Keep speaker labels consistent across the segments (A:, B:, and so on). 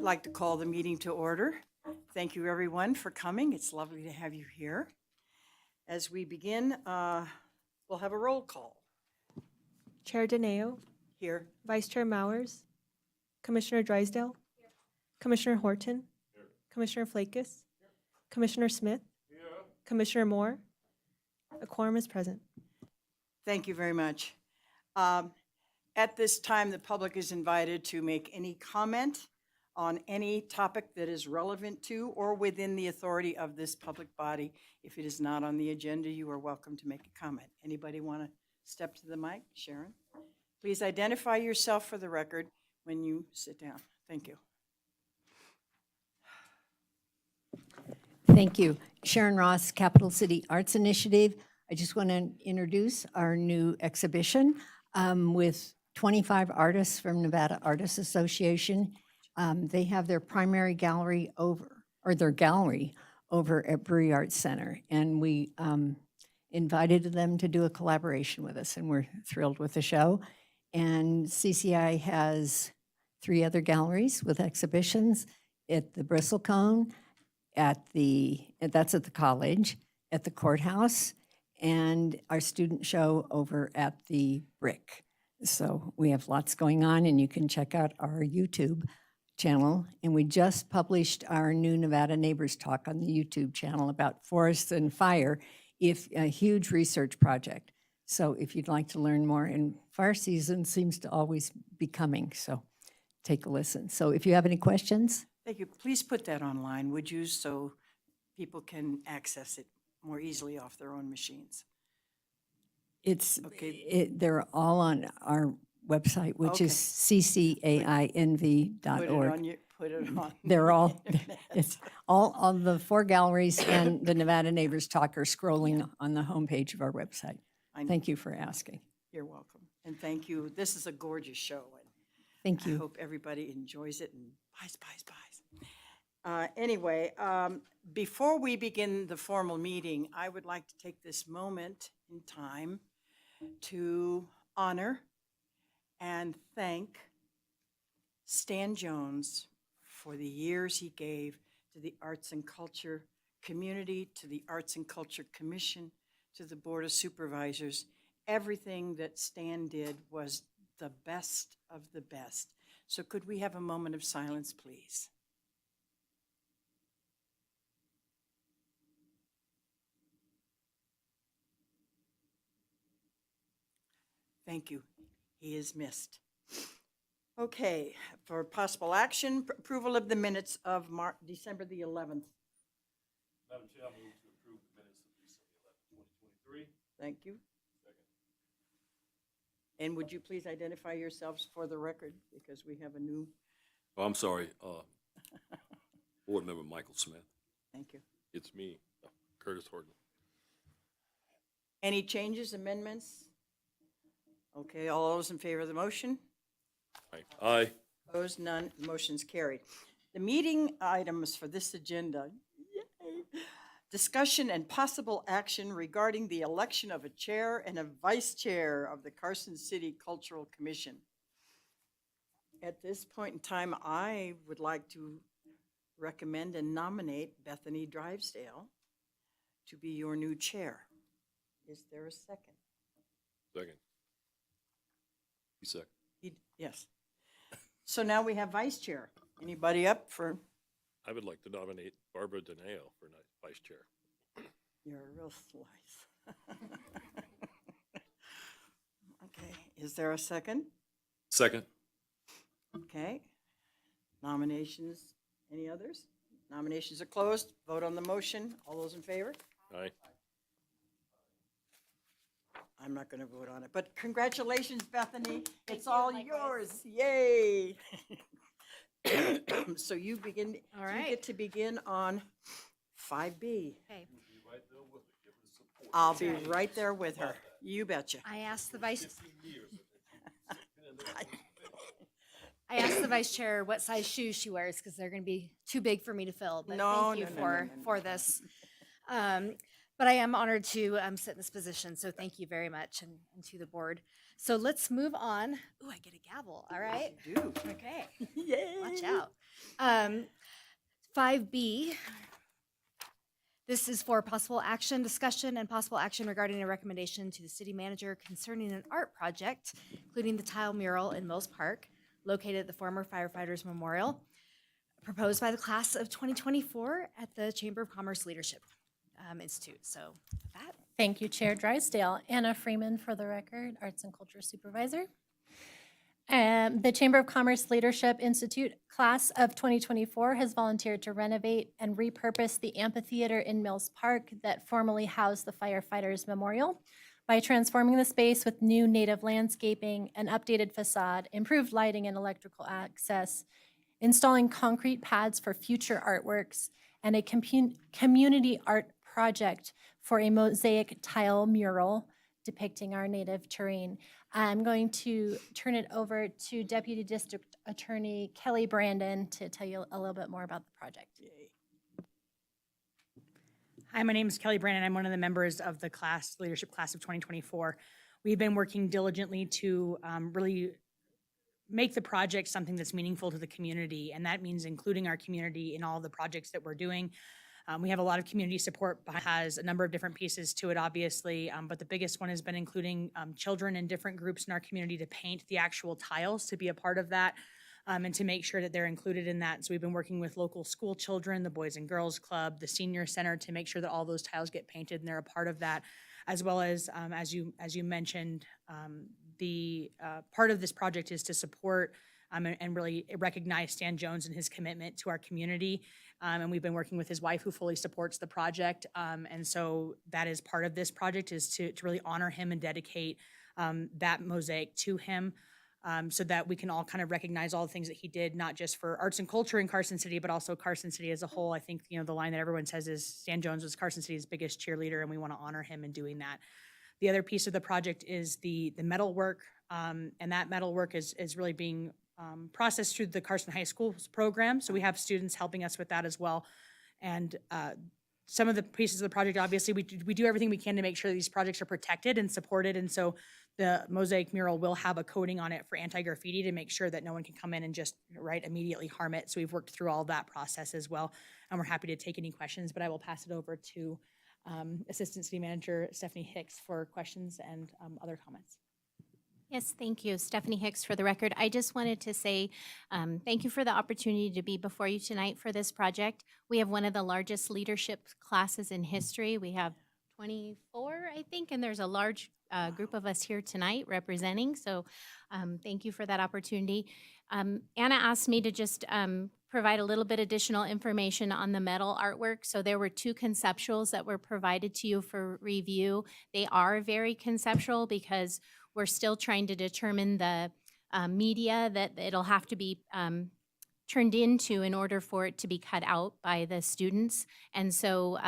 A: like to call the meeting to order. Thank you, everyone, for coming. It's lovely to have you here. As we begin, we'll have a roll call
B: Chair Dineo,
A: here.
B: Vice Chair Mowers, Commissioner Drysdale, Commissioner Horton, Commissioner Flakes, Commissioner Smith, Commissioner Moore. A quorum is present.
A: Thank you very much. At this time, the public is invited to make any comment on any topic that is relevant to or within the authority of this public body. If it is not on the agenda, you are welcome to make a comment. Anybody want to step to the mic? Sharon? Please identify yourself for the record when you sit down. Thank you.
C: Thank you. Sharon Ross, Capital City Arts Initiative. I just want to introduce our new exhibition with 25 artists from Nevada Artists Association. They have their primary gallery their gallery over at Brewery Arts Center. And we invited them to do a collaboration with us, and we're thrilled with the show. And CCI has 3 other galleries with exhibitions at the Bristlecone, that's at the college, at the courthouse, and our student show over at the Brick. So we have lots going on, and you can check out our YouTube channel. And we just published our new Nevada Neighbors Talk on the YouTube channel about forests and fire, a huge research project. So if you'd like to learn more, and fire season seems to always be coming, so take a listen. So if you have any questions.
A: Thank you. Please put that online, would you, so people can access it more easily off their own machines. Okay.
C: They're all on our website, which is ccainv.org.
A: Put it on.
C: They're all, it's all on the 4 galleries and the Nevada Neighbors Talk are scrolling on the homepage of our website. Thank you for asking.
A: You're welcome. And thank you. This is a gorgeous show. And
C: Thank
A: I
C: you.
A: hope everybody enjoys it and buys. Anyway, before we begin the formal meeting, I would like to take this moment in time to honor and thank Stan Jones for the years he gave to the arts and culture community, to the Arts and Culture Commission, to the Board of Supervisors. Everything that Stan did was the best of the best. So could we have a moment of silence, please? Thank you. He is missed. Okay, for possible action, approval of the minutes of December the 11th.
D: Madam Chair, I move to approve the minutes of December 11th, 2023.
A: Thank you.
D: Second.
A: And would you please identify yourselves for the record, because we have a new,
D: Oh, I'm sorry, Board Member Michael Smith.
A: thank you.
D: It's me, Curtis Horton.
A: Any changes, amendments? Okay, all those in favor of the motion?
D: Aye.
A: Opposed, none, the motion's carried. The meeting items for this agenda, yay, discussion and possible action regarding the election of a chair and a vice chair of the Carson City Cultural Commission. At this point in time, I would like to recommend and nominate Bethany Drysdale to be your new chair. Is there a second?
D: Second. You second.
A: Yes. So now we have vice chair. Anybody up for?
D: I would like to nominate Barbara Dineo for vice chair.
A: You're a real slice. Okay, is there a second?
D: Second.
A: Okay. Nominations, any others? Nominations are closed. Vote on the motion. All those in favor?
D: Aye.
A: I'm not going to vote on it, but congratulations, Bethany. It's all yours. Yay. So you begin,
E: All
A: you
E: right.
A: get to begin on 5B.
E: Okay,
A: I'll be right there with her. You betcha.
E: I asked the vice chair what size shoes she wears because they're going to be too big for me to fill. But
A: No,
E: thank you
A: no, no, no,
E: for
A: no.
E: this. But I am honored to sit in this position. So thank you very much, and to the board. So let's move on. Ooh, I get a gavel. All right.
A: You do.
E: Okay.
A: Yay.
E: Watch out. 5B, this is for possible action, discussion, and possible action regarding a recommendation to the city manager concerning an art project, including the tile mural in Mills Park, located at the former firefighters memorial, proposed by the class of 2024 at the Chamber of Commerce Leadership Institute. So with that,
F: Thank you, Chair Drysdale. Anna Freeman for the record, Arts and Culture Supervisor. The Chamber of Commerce Leadership Institute class of 2024 has volunteered to renovate and repurpose the amphitheater in Mills Park that formerly housed the firefighters memorial by transforming the space with new native landscaping, an updated facade, improved lighting and electrical access, installing concrete pads for future artworks, and a community art project for a mosaic tile mural depicting our native terrain. I'm going to turn it over to Deputy District Attorney Kelly Brandon to tell you a little bit more about the project.
G: Hi, my name is Kelly Brandon. I'm one of the members of the leadership class of 2024. We've been working diligently to really make the project something that's meaningful to the community, and that means including our community in all the projects that we're doing. We have a lot of community support, has a number of different pieces to it, obviously, but the biggest one has been including children and different groups in our community to paint the actual tiles, to be a part of that, and to make sure that they're included in that. So we've been working with local school children, the Boys and Girls Club, the Senior Center, to make sure that all those tiles get painted and they're a part of that, as well as you mentioned, the part of this project is to support and really recognize Stan Jones and his commitment to our community. And we've been working with his wife, who fully supports the project. And so that is part of this project, is to really honor him and dedicate that mosaic to him, so that we can all kind of recognize all the things that he did, not just for arts and culture in Carson City, but also Carson City as a whole. I think, the line that everyone says is Stan Jones was Carson City's biggest cheerleader, and we want to honor him in doing that. The other piece of the project is the metal work, and that metal work is really being processed through the Carson High School's program. So we have students helping us with that as well. And some of the pieces of the project, obviously, we do everything we can to make sure these projects are protected and supported. And so the mosaic mural will have a coating on it for anti-graffiti to make sure that no one can come in and just immediately harm it. So we've worked through all that process as well. And we're happy to take any questions, but I will pass it over to Assistant City Manager Stephanie Hicks for questions and other comments.
H: Yes, thank you. Stephanie Hicks for the record. I just wanted to say thank you for the opportunity to be before you tonight for this project. We have one of the largest leadership classes in history. We have 24, I think, and there's a large group of us here tonight representing. So thank you for that opportunity. Anna asked me to just provide a little bit additional information on the metal artwork. So there were 2 conceptuals that were provided to you for review. They are very conceptual because we're still trying to determine the media that it'll have to be turned into in order for it to be cut out by the students. And so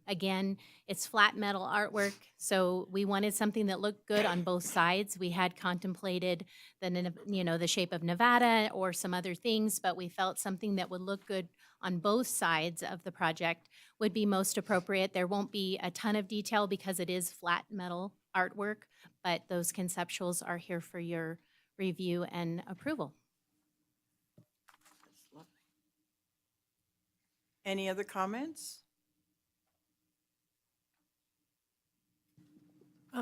H: again, it's flat metal artwork. So we wanted something that looked good on both sides. We had contemplated the shape of Nevada or some other things, but we felt something that would look good on both sides of the project would be most appropriate. There won't be a ton of detail because it is flat metal artwork, but those conceptuals are here for your review and approval.
A: That's lovely. Any other comments?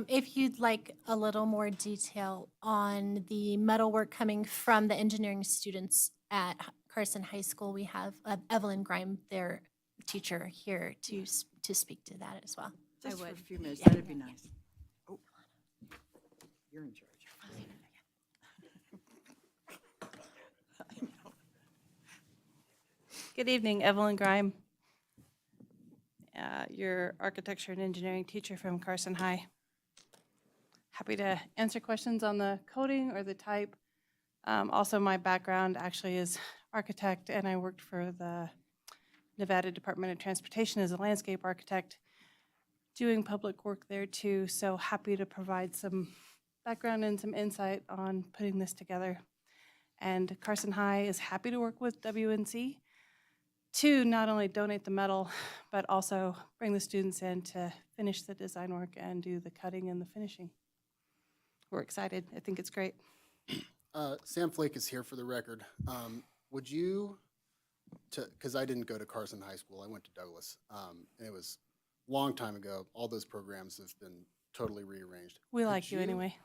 F: If you'd like a little more detail on the metalwork coming from the engineering students at Carson High School, we have Evelyn Grime, their teacher, here to speak to that as well.
A: Just for a
H: would.
A: few minutes, that'd be nice. Oh, you're in charge. I know.
I: Good evening, Evelyn Grime, your architecture and engineering teacher from Carson High. Happy to answer questions on the coding or the type. Also, my background actually is architect, and I worked for the Nevada Department of Transportation as a landscape architect, doing public work there too. So happy to provide some background and some insight on putting this together. And Carson High is happy to work with WNC to not only donate the metal, but also bring the students in to finish the design work and do the cutting and the finishing. We're excited. I think it's great.
J: Sam Flake is here for the record. Would you because I didn't go to Carson High School, I went to Douglas. And it was a long time ago. All those programs have been totally rearranged.
I: We
J: Could
I: like you anyway.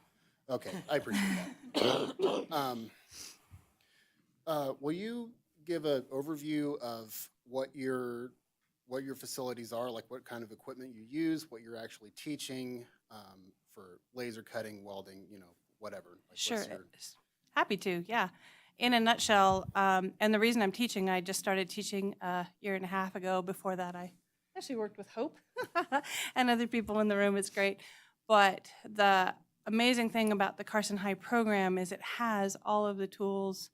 J: Okay, I appreciate that. Will you give an overview of what your facilities are, like what kind of equipment you use, what you're actually teaching for laser cutting, welding, whatever? Like what's
I: Sure.
J: your-
I: Happy to, yeah. In a nutshell, and the reason I'm teaching, I just started teaching a year and a half ago. Before that, I actually worked with Hope and other people in the room. It's great. But the amazing thing about the Carson High program is it has all of the tools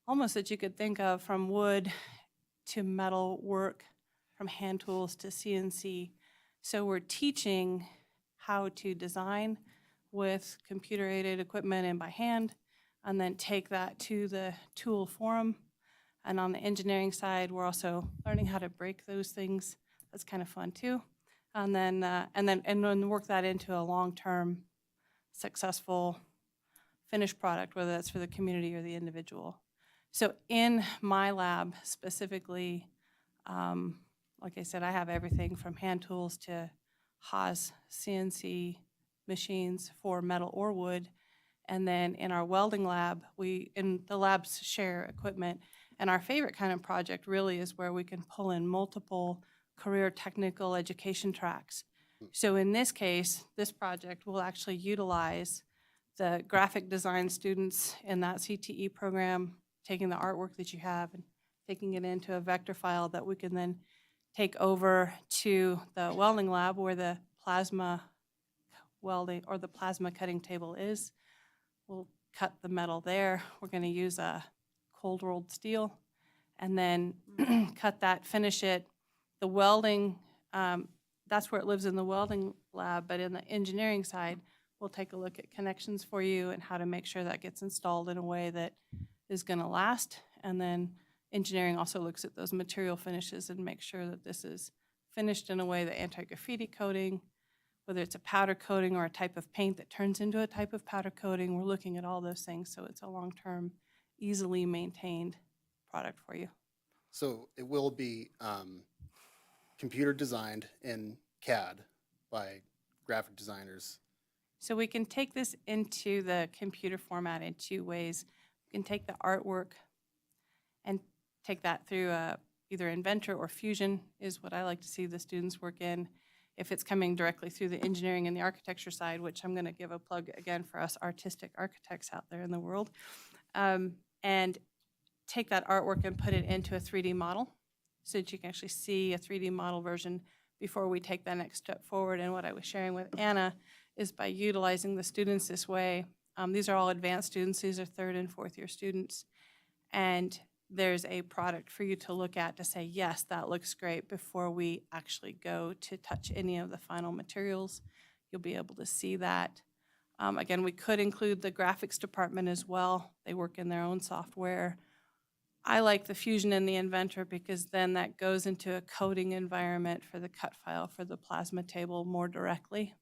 I: almost that you could think of, from wood to metal work, from hand tools to CNC. So we're teaching how to design with computer-aided equipment and by hand, and then take that to the tool forum. And on the engineering side, we're also learning how to break those things. That's kind of fun too. And then work that into a long-term, successful finished product, whether that's for the community or the individual. So in my lab specifically, like I said, I have everything from hand tools to Haas CNC machines for metal or wood. And then in our welding lab, in the labs share equipment. And our favorite kind of project really is where we can pull in multiple career technical education tracks. So in this case, this project will actually utilize the graphic design students in that CTE program, taking the artwork that you have and taking it into a vector file that we can then take over to the welding lab where the plasma welding or the plasma cutting table is. We'll cut the metal there. We're going to use a cold rolled steel and then cut that, finish it. The welding, that's where it lives in the welding lab, but in the engineering side, we'll take a look at connections for you and how to make sure that gets installed in a way that is going to last. And then engineering also looks at those material finishes and make sure that this is finished in a way that anti-graffiti coating, whether it's a powder coating or a type of paint that turns into a type of powder coating, we're looking at all those things so it's a long-term, easily maintained product for you.
J: So it will be computer designed in CAD by graphic designers.
I: So we can take this into the computer format in two ways. We can take the artwork and take that through either Inventor or Fusion is what I like to see the students work in. If it's coming directly through the engineering and the architecture side, which I'm going to give a plug again for us artistic architects out there in the world, and take that artwork and put it into a 3D model so that you can actually see a 3D model version before we take that next step forward. And what I was sharing with Anna is by utilizing the students this way. These are all advanced students. These are 3rd and 4th year students. And there's a product for you to look at to say, yes, that looks great before we actually go to touch any of the final materials. You'll be able to see that. Again, we could include the graphics department as well. They work in their own software. I like the Fusion and the Inventor because then that goes into a coding environment for the cut file for the plasma table more directly.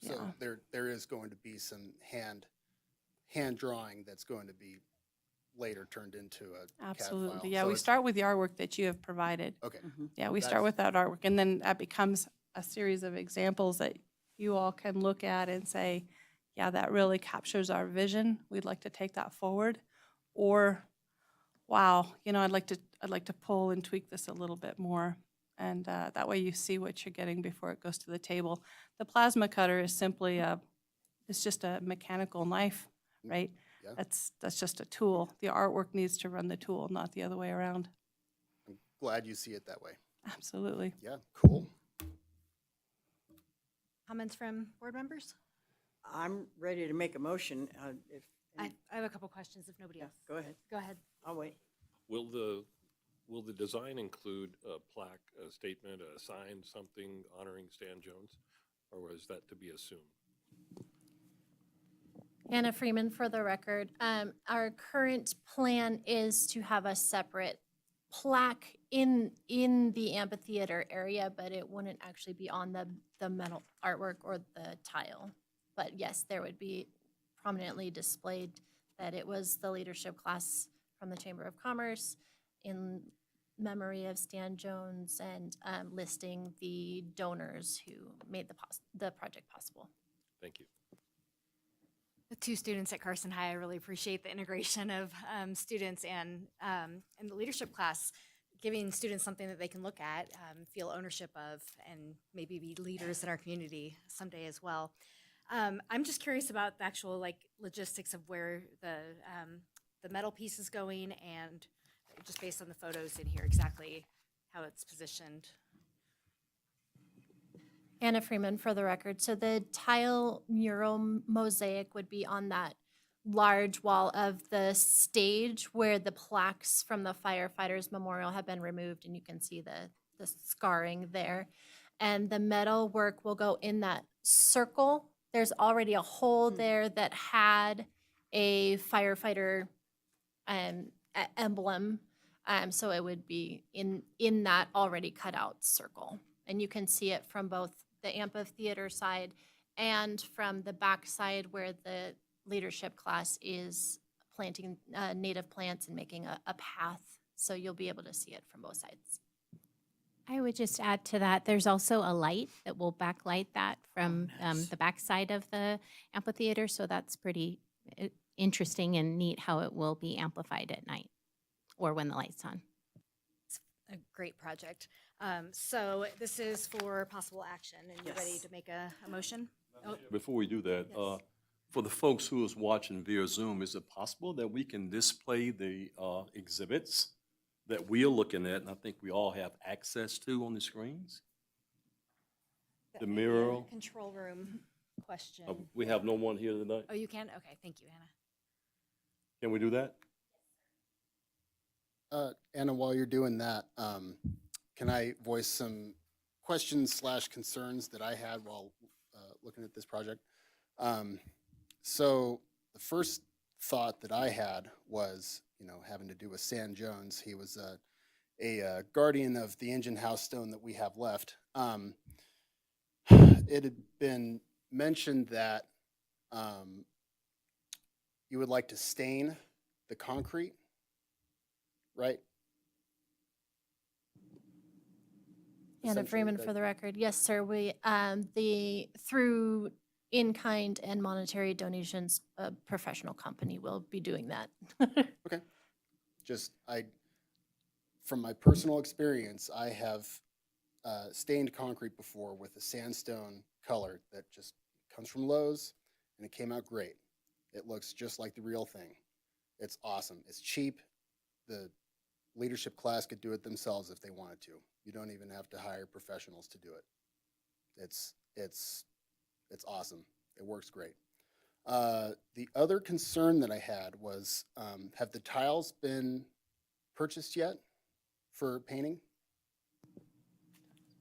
J: So
I: Yeah.
J: there is going to be some hand drawing that's going to be later turned into a CAD
I: Absolutely.
J: file.
I: Yeah,
J: So
I: we
J: it's-
I: start with the artwork that you have provided.
J: Okay.
I: Yeah, we start
J: That's-
I: with that artwork, and then that becomes a series of examples that you all can look at and say, yeah, that really captures our vision. We'd like to take that forward. Or, wow, I'd like to pull and tweak this a little bit more. And that way you see what you're getting before it goes to the table. The plasma cutter is simply it's just a mechanical knife, right?
J: Yeah.
I: That's just a tool. The artwork needs to run the tool, not the other way around.
J: I'm glad you see it that way.
I: Absolutely.
J: Yeah, cool.
E: Comments from board members?
A: I'm ready to make a motion. If
E: I have a couple questions if nobody
A: yeah,
E: else.
A: go ahead.
E: Go ahead.
A: I'll wait.
D: Will the design include a plaque, a statement, a sign, something honoring Stan Jones? Or is that to be assumed?
F: Anna Freeman for the record. Our current plan is to have a separate plaque in the amphitheater area, but it wouldn't actually be on the metal artwork or the tile. But yes, there would be prominently displayed that it was the leadership class from the Chamber of Commerce in memory of Stan Jones and listing the donors who made the project possible.
D: Thank you.
E: The two students at Carson High, I really appreciate the integration of students and the leadership class, giving students something that they can look at, feel ownership of, and maybe be leaders in our community someday as well. I'm just curious about the actual logistics of where the metal piece is going, and just based on the photos in here, exactly how it's positioned.
F: Anna Freeman for the record. So the tile mural mosaic would be on that large wall of the stage where the plaques from the firefighters memorial have been removed, and you can see the scarring there. And the metal work will go in that circle. There's already a hole there that had a firefighter emblem. So it would be in that already cut out circle. And you can see it from both the amphitheater side and from the back side where the leadership class is planting native plants and making a path. So you'll be able to see it from both sides.
H: I would just add to that, there's also a light that will backlight that from the backside of the amphitheater. So that's pretty interesting and neat how it will be amplified at night or when the light's on.
E: It's a great project. So this is for possible action, and you're ready
A: Yes.
E: to make a motion? Oh,
K: Before we do that,
E: Yes.
K: for the folks who is watching via Zoom, is it possible that we can display the exhibits that we are looking at, and I think we all have access to on the screens?
E: that
K: The
E: may be a
K: mural.
E: Control room question.
K: We have no one here tonight.
E: Oh, you can? Okay, thank you, Anna.
K: Can we do that?
J: Anna, while you're doing that, can I voice some questions / concerns that I had while looking at this project? So the first thought that I had was, having to do with Stan Jones. He was a guardian of the engine house stone that we have left. It had been mentioned that you would like to stain the concrete, right?
F: Anna
J: Essentially,
F: Freeman
J: that-
F: for the record. Yes, sir. We, through in-kind and monetary donations, a professional company will be doing that.
J: Okay. Just, from my personal experience, I have stained concrete before with a sandstone color that just comes from Lowe's, and it came out great. It looks just like the real thing. It's awesome. It's cheap. The leadership class could do it themselves if they wanted to. You don't even have to hire professionals to do it. It's awesome. It works great. The other concern that I had was, have the tiles been purchased yet for painting?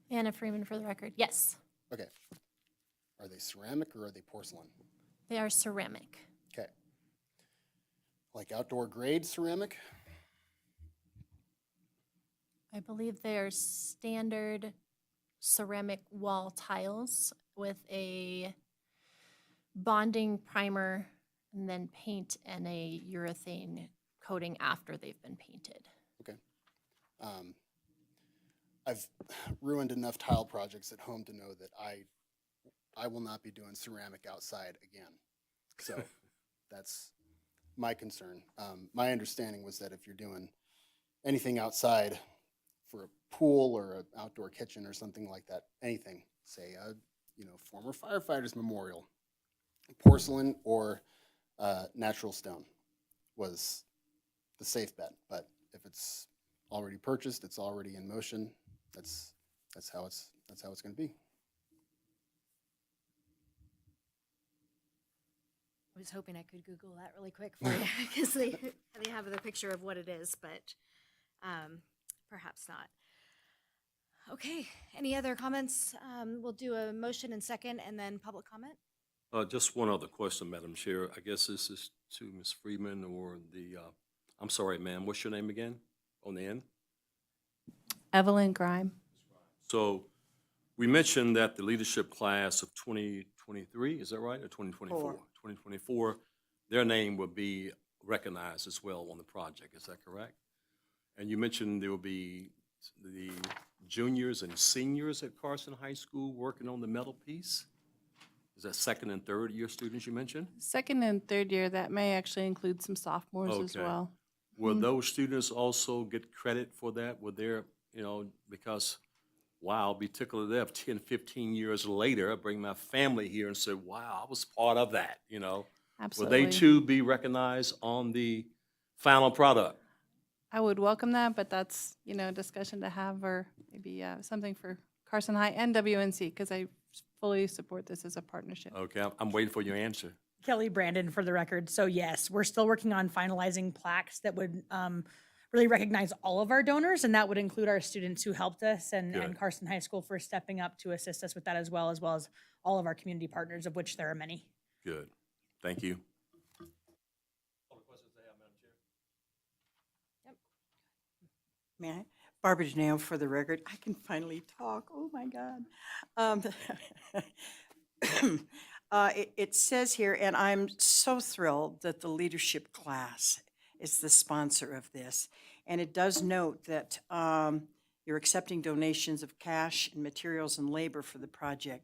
F: Anna Freeman for the record. Yes,
J: Okay. Are they ceramic or are they porcelain?
F: they are ceramic.
J: Okay. Like outdoor grade ceramic?
F: I believe they are standard ceramic wall tiles with a bonding primer and then paint and a urethane coating after they've been painted.
J: Okay. I've ruined enough tile projects at home to know that I will not be doing ceramic outside again. So that's my concern. My understanding was that if you're doing anything outside for a pool or an outdoor kitchen or something like that, anything, say a former firefighters memorial, porcelain or natural stone was the safe bet. But if it's already purchased, it's already in motion. That's how it's going to be.
E: I was hoping I could Google that really quick for you because they have the picture of what it is, but perhaps not. Okay, any other comments? We'll do a motion and second and then public comment.
K: Just one other question, Madam Chair. I guess this is to Ms. Freeman or I'm sorry, ma'am, what's your name again on the end?
I: Evelyn Grime.
K: So we mentioned that the leadership class of 2023, is that right, or 2024?
A: Four.
K: 2024, their name will be recognized as well on the project, is that correct? And you mentioned there will be the juniors and seniors at Carson High School working on the metal piece? Is that second and third year students you mentioned?
I: Second and third year, that may actually include some sophomores as
K: Okay.
I: well.
K: Will those students also get credit for that? Will there, you know, because, wow, I'll be tickled to death 10, 15 years later, I bring my family here and say, wow, I was part of that, you know?
I: Absolutely.
K: Will they too be recognized on the final product?
I: I would welcome that, but that's, you know, a discussion to have, or maybe something for Carson High and WNC, because I fully support this as a partnership.
K: Okay, I'm waiting for your answer.
G: Kelly Brandon for the record. So yes, we're still working on finalizing plaques that would really recognize all of our donors, and that would include our students who helped us and
K: Good.
G: Carson High School for stepping up to assist us with that as well as all of our community partners, of which there are many.
K: Good. Thank you.
A: May I? Barbara Janelle for the record. I can finally talk. Oh, my God. It says here, and I'm so thrilled that the leadership class is the sponsor of this. And it does note that you're accepting donations of cash and materials and labor for the project.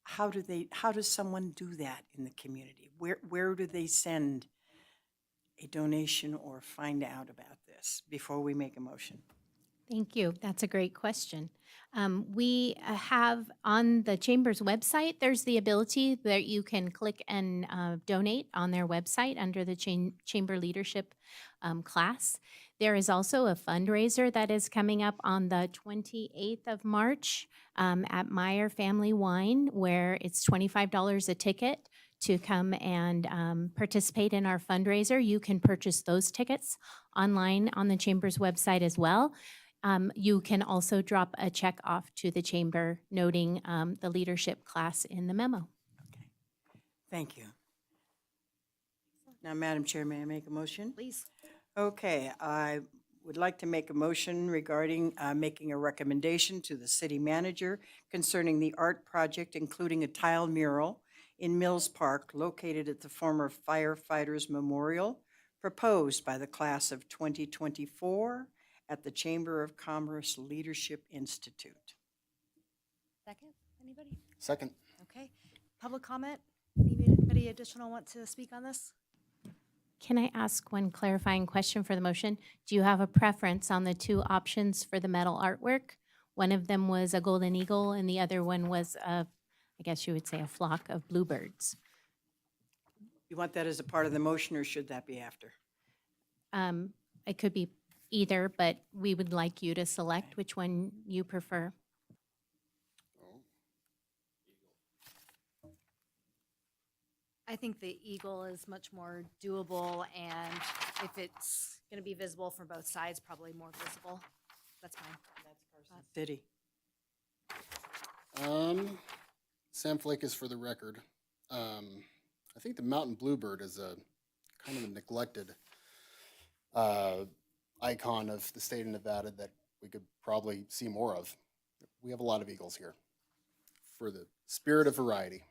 A: How does someone do that in the community? Where do they send a donation or find out about this before we make a motion?
H: Thank you. That's a great question. We have on the Chamber's website, there's the ability that you can click and donate on their website under the Chamber Leadership class. There is also a fundraiser that is coming up on the 28th of March at Meyer Family Wine, where it's $25 a ticket to come and participate in our fundraiser. You can purchase those tickets online on the Chamber's website as well. You can also drop a check off to the Chamber noting the leadership class in the memo.
A: Okay. Thank you. Now, Madam Chair, may I make a motion?
E: Please.
A: Okay, I would like to make a motion regarding making a recommendation to the city manager concerning the art project, including a tile mural in Mills Park located at the former Firefighters Memorial, proposed by the class of 2024 at the Chamber of Commerce Leadership Institute.
E: Second, anybody?
J: Second.
E: Okay. Public comment? Anybody additional want to speak on this?
H: Can I ask one clarifying question for the motion? Do you have a preference on the two options for the metal artwork? One of them was a golden eagle and the other one was I guess you would say a flock of bluebirds.
A: You want that as a part of the motion, or should that be after?
H: It could be either, but we would like you to select which one you prefer.
E: I think the eagle is much more doable, and if it's going to be visible from both sides, probably more visible. That's fine.
A: City.
J: Sam Flake is for the record. I think the mountain bluebird is a kind of a neglected icon of the state of Nevada that we could probably see more of. We have a lot of eagles here. For the spirit of variety.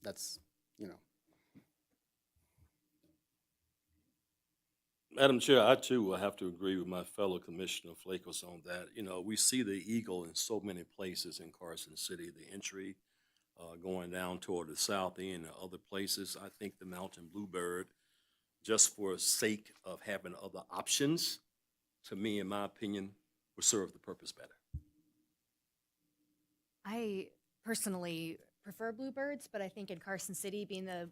J: That's, you know.
K: Madam Chair, I too will have to agree with my fellow Commissioner Flakos on that. You know, we see the eagle in so many places in Carson City, the entry going down toward the south end and other places. I think the mountain bluebird, just for sake of having other options, to me, in my opinion, would serve the purpose better.
E: I personally prefer bluebirds, but I think in Carson City, being the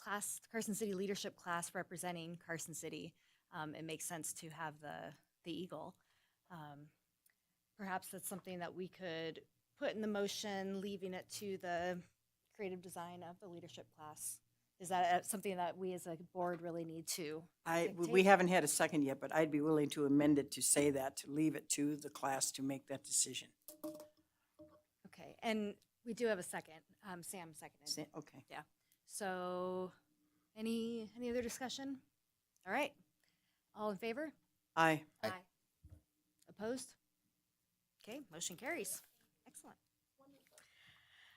E: class, Carson City leadership class representing Carson City, it makes sense to have the eagle. Perhaps that's something that we could put in the motion, leaving it to the creative design of the leadership class. Is that something that we as a board really need to
A: We
E: dictate?
A: haven't had a second yet, but I'd be willing to amend it to say that, to leave it to the class to make that decision.
E: Okay, and we do have a second. Sam seconded.
A: Okay.
E: Yeah. So, any other discussion? All right. All in favor?
A: Aye.
J: Aye.
E: Opposed? Okay, motion carries. Excellent.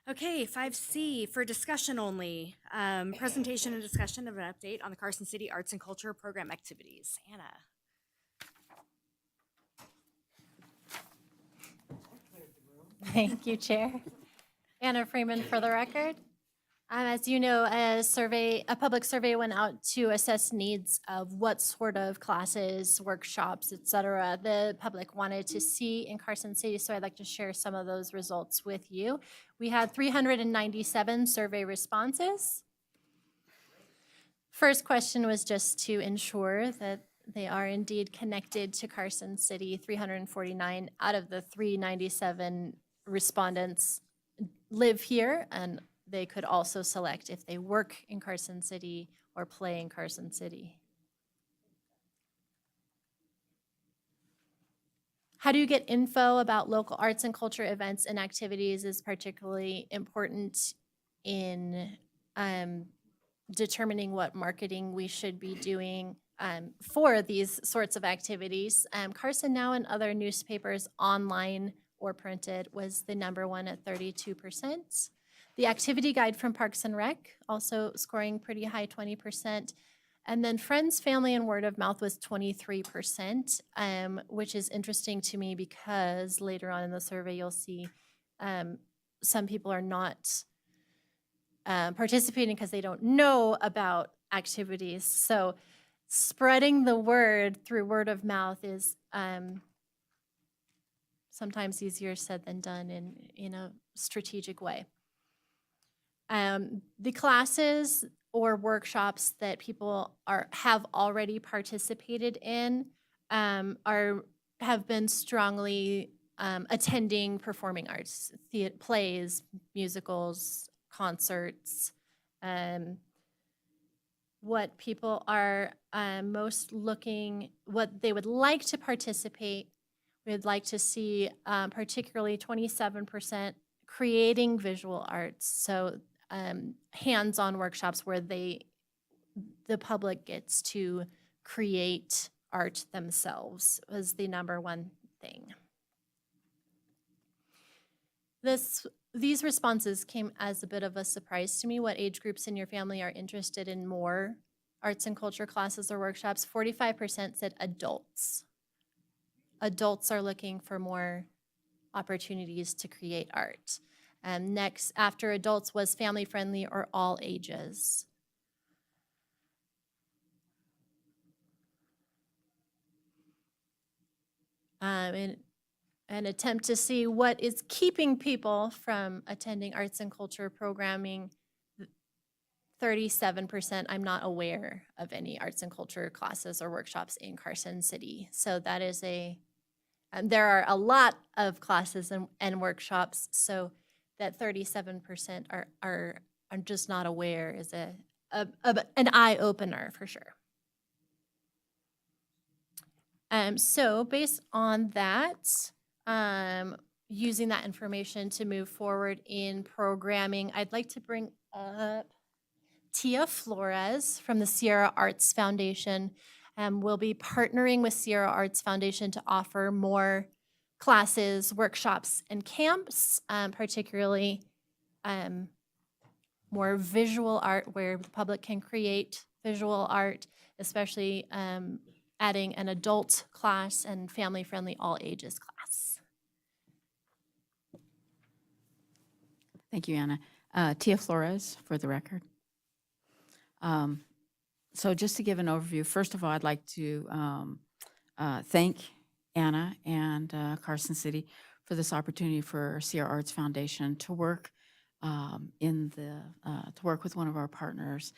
E: Okay, 5C for discussion only. Presentation and discussion of an update on the Carson City Arts and Culture Program activities. Anna.
F: Thank you, Chair. Anna Freeman for the record. As you know, a public survey went out to assess needs of what sort of classes, workshops, et cetera, the public wanted to see in Carson City. So I'd like to share some of those results with you. We had 397 survey responses. First question was just to ensure that they are indeed connected to Carson City. 349 out of the 397 respondents live here, and they could also select if they work in Carson City or play in Carson City. How do you get info about local arts and culture events and activities is particularly important in determining what marketing we should be doing for these sorts of activities. Carson Now and other newspapers, online or printed, was the #1 at 32%. The activity guide from Parks and Rec, also scoring pretty high, 20%. And then friends, family, and word of mouth was 23%, which is interesting to me because later on in the survey, you'll see some people are not participating because they don't know about activities. So spreading the word through word of mouth is sometimes easier said than done in a strategic way. The classes or workshops that people have already participated in have been strongly attending performing arts, plays, musicals, concerts. What people are most what they would like to participate, we'd like to see particularly 27% creating visual arts. So hands-on workshops where the public gets to create art themselves was the #1 thing. These responses came as a bit of a surprise to me. What age groups in your family are interested in more arts and culture classes or workshops? 45% said adults. Adults are looking for more opportunities to create art. Next, after adults, was family-friendly or all ages. In an attempt to see what is keeping people from attending arts and culture programming, 37%, I'm not aware of any arts and culture classes or workshops in Carson City. So that is there are a lot of classes and workshops, so that 37% are just not aware is an eye-opener for sure. So based on that, using that information to move forward in programming, I'd like to bring up Tia Flores from the Sierra Arts Foundation. We'll be partnering with Sierra Arts Foundation to offer more classes, workshops, and camps, particularly more visual art where the public can create visual art, especially adding an adult class and family-friendly all ages class.
L: Thank you, Anna. Tia Flores, for the record. So just to give an overview, first of all, I'd like to thank Anna and Carson City for this opportunity for Sierra Arts Foundation to work to work with one of our partners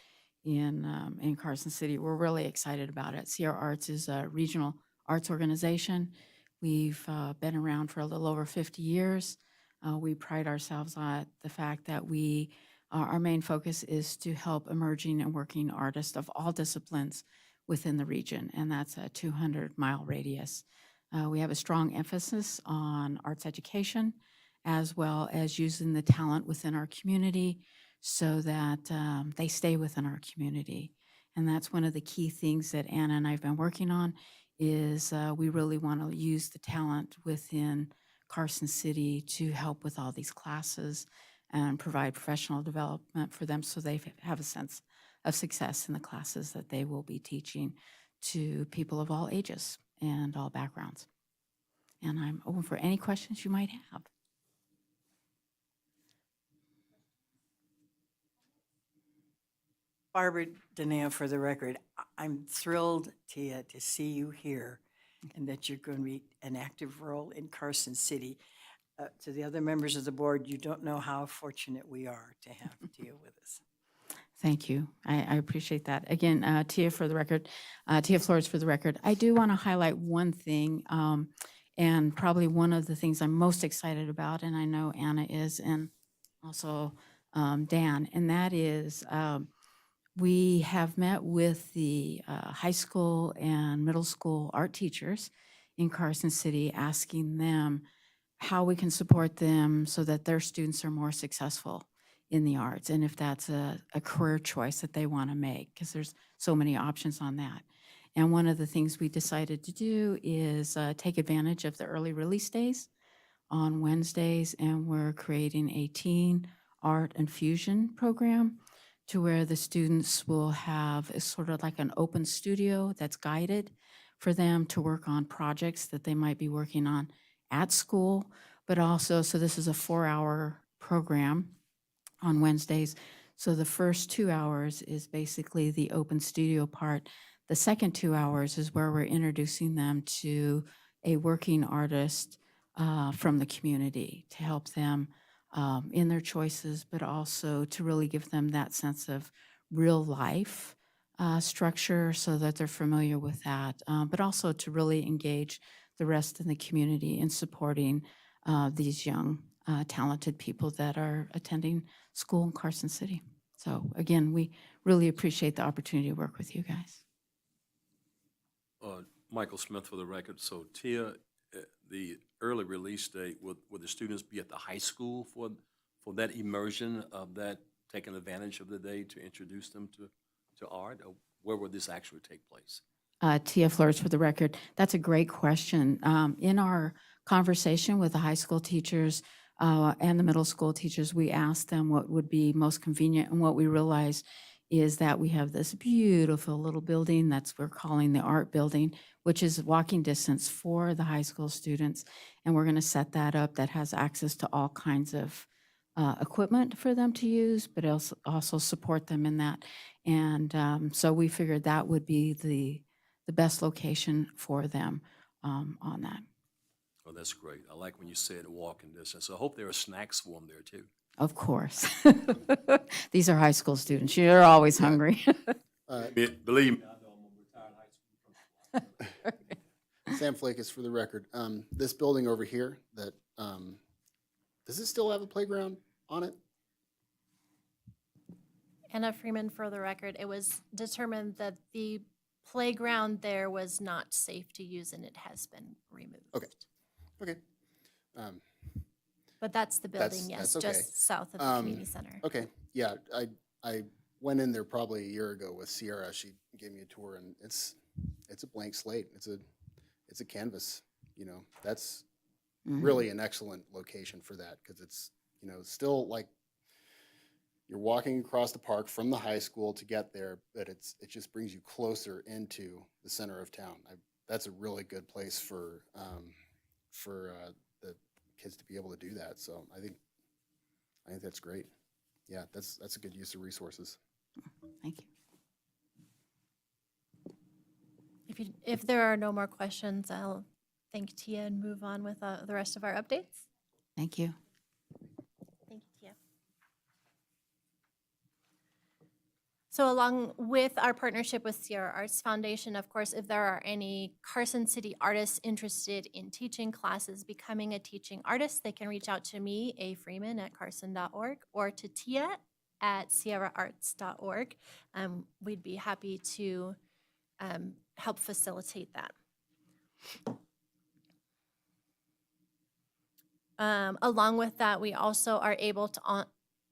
L: in Carson City. We're really excited about it. Sierra Arts is a regional arts organization. We've been around for a little over 50 years. We pride ourselves on the fact that our main focus is to help emerging and working artists of all disciplines within the region, and that's a 200-mile radius. We have a strong emphasis on arts education, as well as using the talent within our community so that they stay within our community. And that's one of the key things that Anna and I have been working on is we really want to use the talent within Carson City to help with all these classes and provide professional development for them so they have a sense of success in the classes that they will be teaching to people of all ages and all backgrounds. And I'm open for any questions you might have.
A: Barbara Daneo for the record. I'm thrilled, Tia, to see you here and that you're going to be an active role in Carson City. To the other members of the board, you don't know how fortunate we are to have Tia with us.
L: Thank you. I appreciate that. Again, Tia for the record, Tia Flores for the record. I do want to highlight one thing, and probably one of the things I'm most excited about, and I know Anna is, and also Dan, and that is we have met with the high school and middle school art teachers in Carson City, asking them how we can support them so that their students are more successful in the arts, and if that's a career choice that they want to make, because there's so many options on that. And one of the things we decided to do is take advantage of the early release days on Wednesdays, and we're creating a teen art and fusion program to where the students will have a sort of like an open studio that's guided for them to work on projects that they might be working on at school, but also, so this is a 4-hour program on Wednesdays. So the first 2 hours is basically the open studio part. The second 2 hours is where we're introducing them to a working artist from the community to help them in their choices, but also to really give them that sense of real life structure so that they're familiar with that, but also to really engage the rest of the community in supporting these young, talented people that are attending school in Carson City. So again, we really appreciate the opportunity to work with you guys.
K: Michael Smith for the record. So Tia, the early release date, would the students be at the high school for that immersion of that, taking advantage of the day to introduce them to art? Or where would this actually take place?
L: Tia Flores for the record. That's a great question. In our conversation with the high school teachers and the middle school teachers, we asked them what would be most convenient, and what we realized is that we have this beautiful little building that's we're calling the art building, which is walking distance for the high school students, and we're going to set that up that has access to all kinds of equipment for them to use, but also support them in that. And so we figured that would be the best location for them on that.
K: Oh, that's great. I like when you said walking distance. I hope there are snacks for them there too.
L: Of course. These are high school students. You're always hungry.
K: Believe me, I know I'm a retired high school principal.
J: Sam Flakus for the record. This building over here, that does it still have a playground on it?
F: Anna Freeman for the record. It was determined that the playground there was not safe to use and it has been removed.
J: Okay. Okay.
F: But that's the building, yes,
J: that's okay.
F: just south of the community center.
J: Okay. Yeah, I went in there probably a year ago with Sierra. She gave me a tour, and it's a blank slate. It's a canvas. You know, that's really an excellent location for that, because it's, you know, still like you're walking across the park from the high school to get there, but it just brings you closer into the center of town. That's a really good place for the kids to be able to do that. So I think that's great. Yeah, that's a good use of resources.
L: Thank you.
F: If there are no more questions, I'll thank Tia and move on with the rest of our updates.
L: Thank you.
F: Thank you, Tia. So along with our partnership with Sierra Arts Foundation, of course, if there are any Carson City artists interested in teaching classes, becoming a teaching artist, they can reach out to me, A. Freeman at carson.org, or to Tia at sierraarts.org. We'd be happy to help facilitate that. Along with that, we also are able to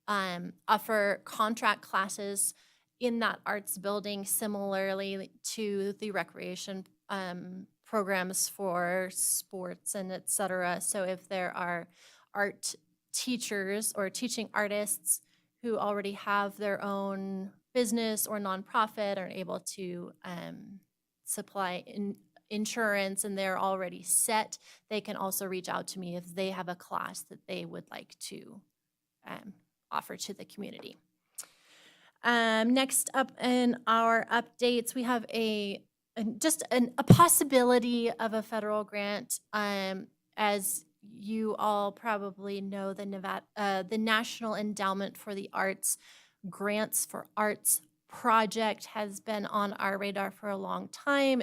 F: offer contract classes in that arts building, similarly to the recreation programs for sports and et cetera. So if there are art teachers or teaching artists who already have their own business or nonprofit, are able to supply insurance and they're already set, they can also reach out to me if they have a class that they would like to offer to the community. Next up in our updates, we have just a possibility of a federal grant. As you all probably know, the National Endowment for the Arts Grants for Arts project has been on our radar for a long time.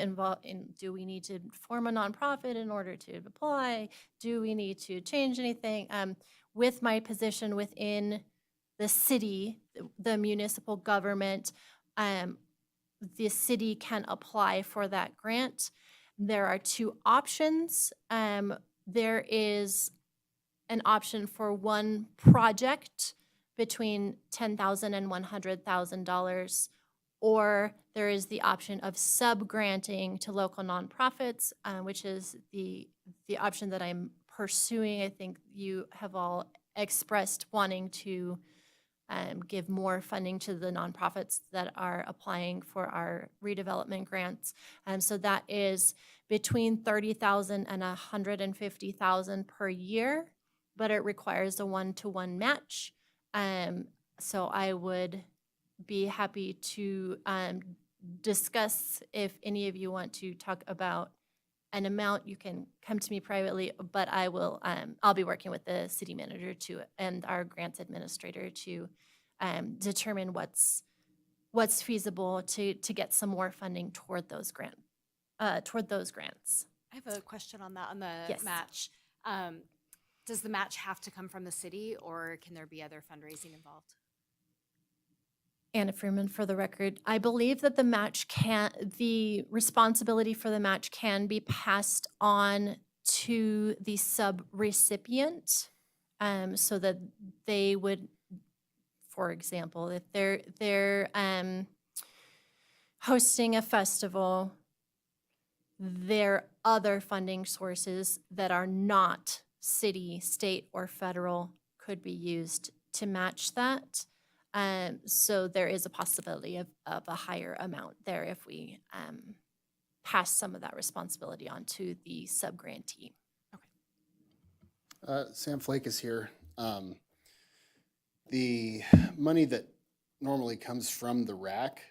F: Do we need to form a nonprofit in order to apply? Do we need to change anything? With my position within the city, the municipal government, the city can apply for that grant. There are two options. There is an option for one project between $10,000 and $100,000, or there is the option of sub-granting to local nonprofits, which is the option that I'm pursuing. I think you have all expressed wanting to give more funding to the nonprofits that are applying for our redevelopment grants. So that is between $30,000 and $150,000 per year, but it requires a one-to-one match. So I would be happy to discuss if any of you want to talk about an amount. You can come to me privately, but I'll be working with the city manager and our grants administrator to determine what's feasible to get some more funding toward those grants.
E: I have a question on that, on the
F: Yes.
E: match. Does the match have to come from the city, or can there be other fundraising involved?
F: Anna Freeman, for the record. I believe that the responsibility for the match can be passed on to the sub-recipient, so that they would, for example, if they're hosting a festival, there are other funding sources that are not city, state, or federal could be used to match that. So there is a possibility of a higher amount there if we pass some of that responsibility on to the sub-grantee.
J: Sam Flake is here. The money that normally comes from the RAC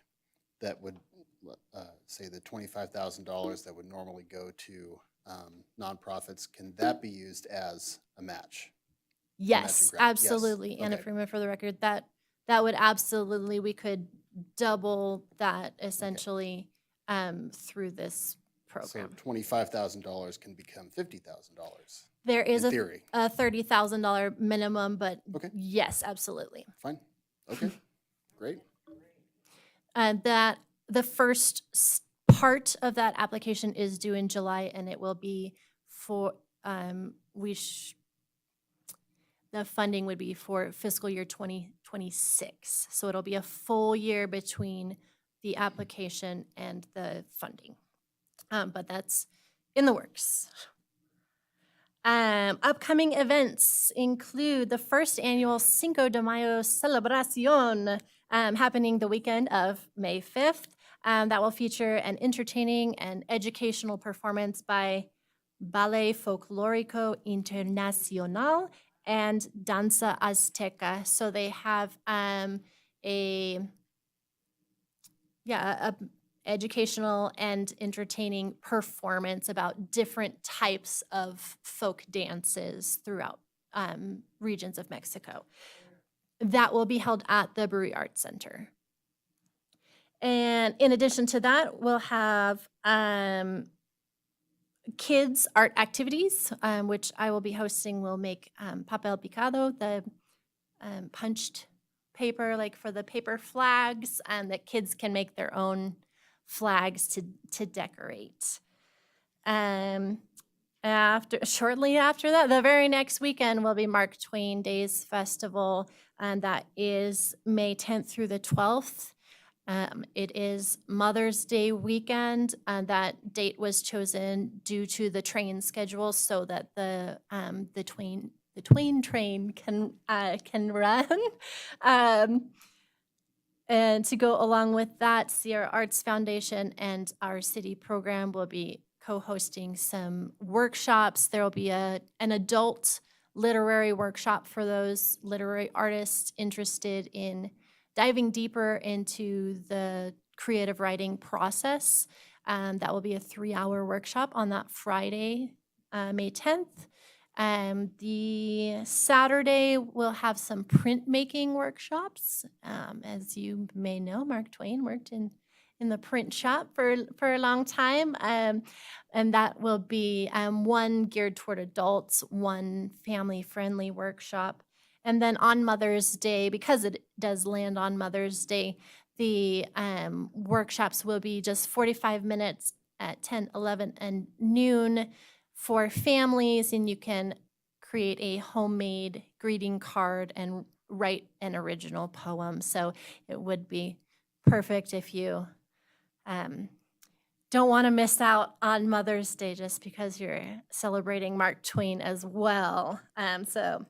J: that would, say the $25,000 that would normally go to nonprofits, can that be used as a match?
F: Yes,
J: grant? Yes.
F: absolutely. Anna
J: Okay.
F: Freeman, for the record, that would absolutely, we could double that essentially through this
J: So
F: program.
J: $25,000 can become $50,000
F: There is
J: in
F: a
J: theory.
F: $30,000 minimum, but
J: Okay.
F: yes, absolutely.
J: Fine. Okay. Great.
F: That the first part of that application is due in July, and it will be for the funding would be for fiscal year 2026. So it'll be a full year between the application and the funding. But that's in the works. Upcoming events include the first annual Cinco de Mayo Celebración happening the weekend of May 5th. That will feature an entertaining and educational performance by Ballet Folclórico Internacional and Danza Azteca. So they have a educational and entertaining performance about different types of folk dances throughout regions of Mexico. That will be held at the Brewery Arts Center. And in addition to that, we'll have kids art activities, which I will be hosting. We'll make papel picado, the punched paper, like for the paper flags, and that kids can make their own flags to decorate. Shortly after that, the very next weekend will be Mark Twain Days Festival, and that is May 10th through the 12th. It is Mother's Day weekend, and that date was chosen due to the train schedule so that the Twain train can run. And to go along with that, Sierra Arts Foundation and our city program will be co-hosting some workshops. There will be an adult literary workshop for those literary artists interested in diving deeper into the creative writing process. That will be a 3-hour workshop on that Friday, May 10th. The Saturday, we'll have some printmaking workshops. As you may know, Mark Twain worked in the print shop for a long time. And that will be one geared toward adults, one family-friendly workshop. And then on Mother's Day, because it does land on Mother's Day, the workshops will be just 45 minutes at 10, 11, and noon for families, and you can create a homemade greeting card and write an original poem. So it would be perfect if you don't want to miss out on Mother's Day just because you're celebrating Mark Twain as well. So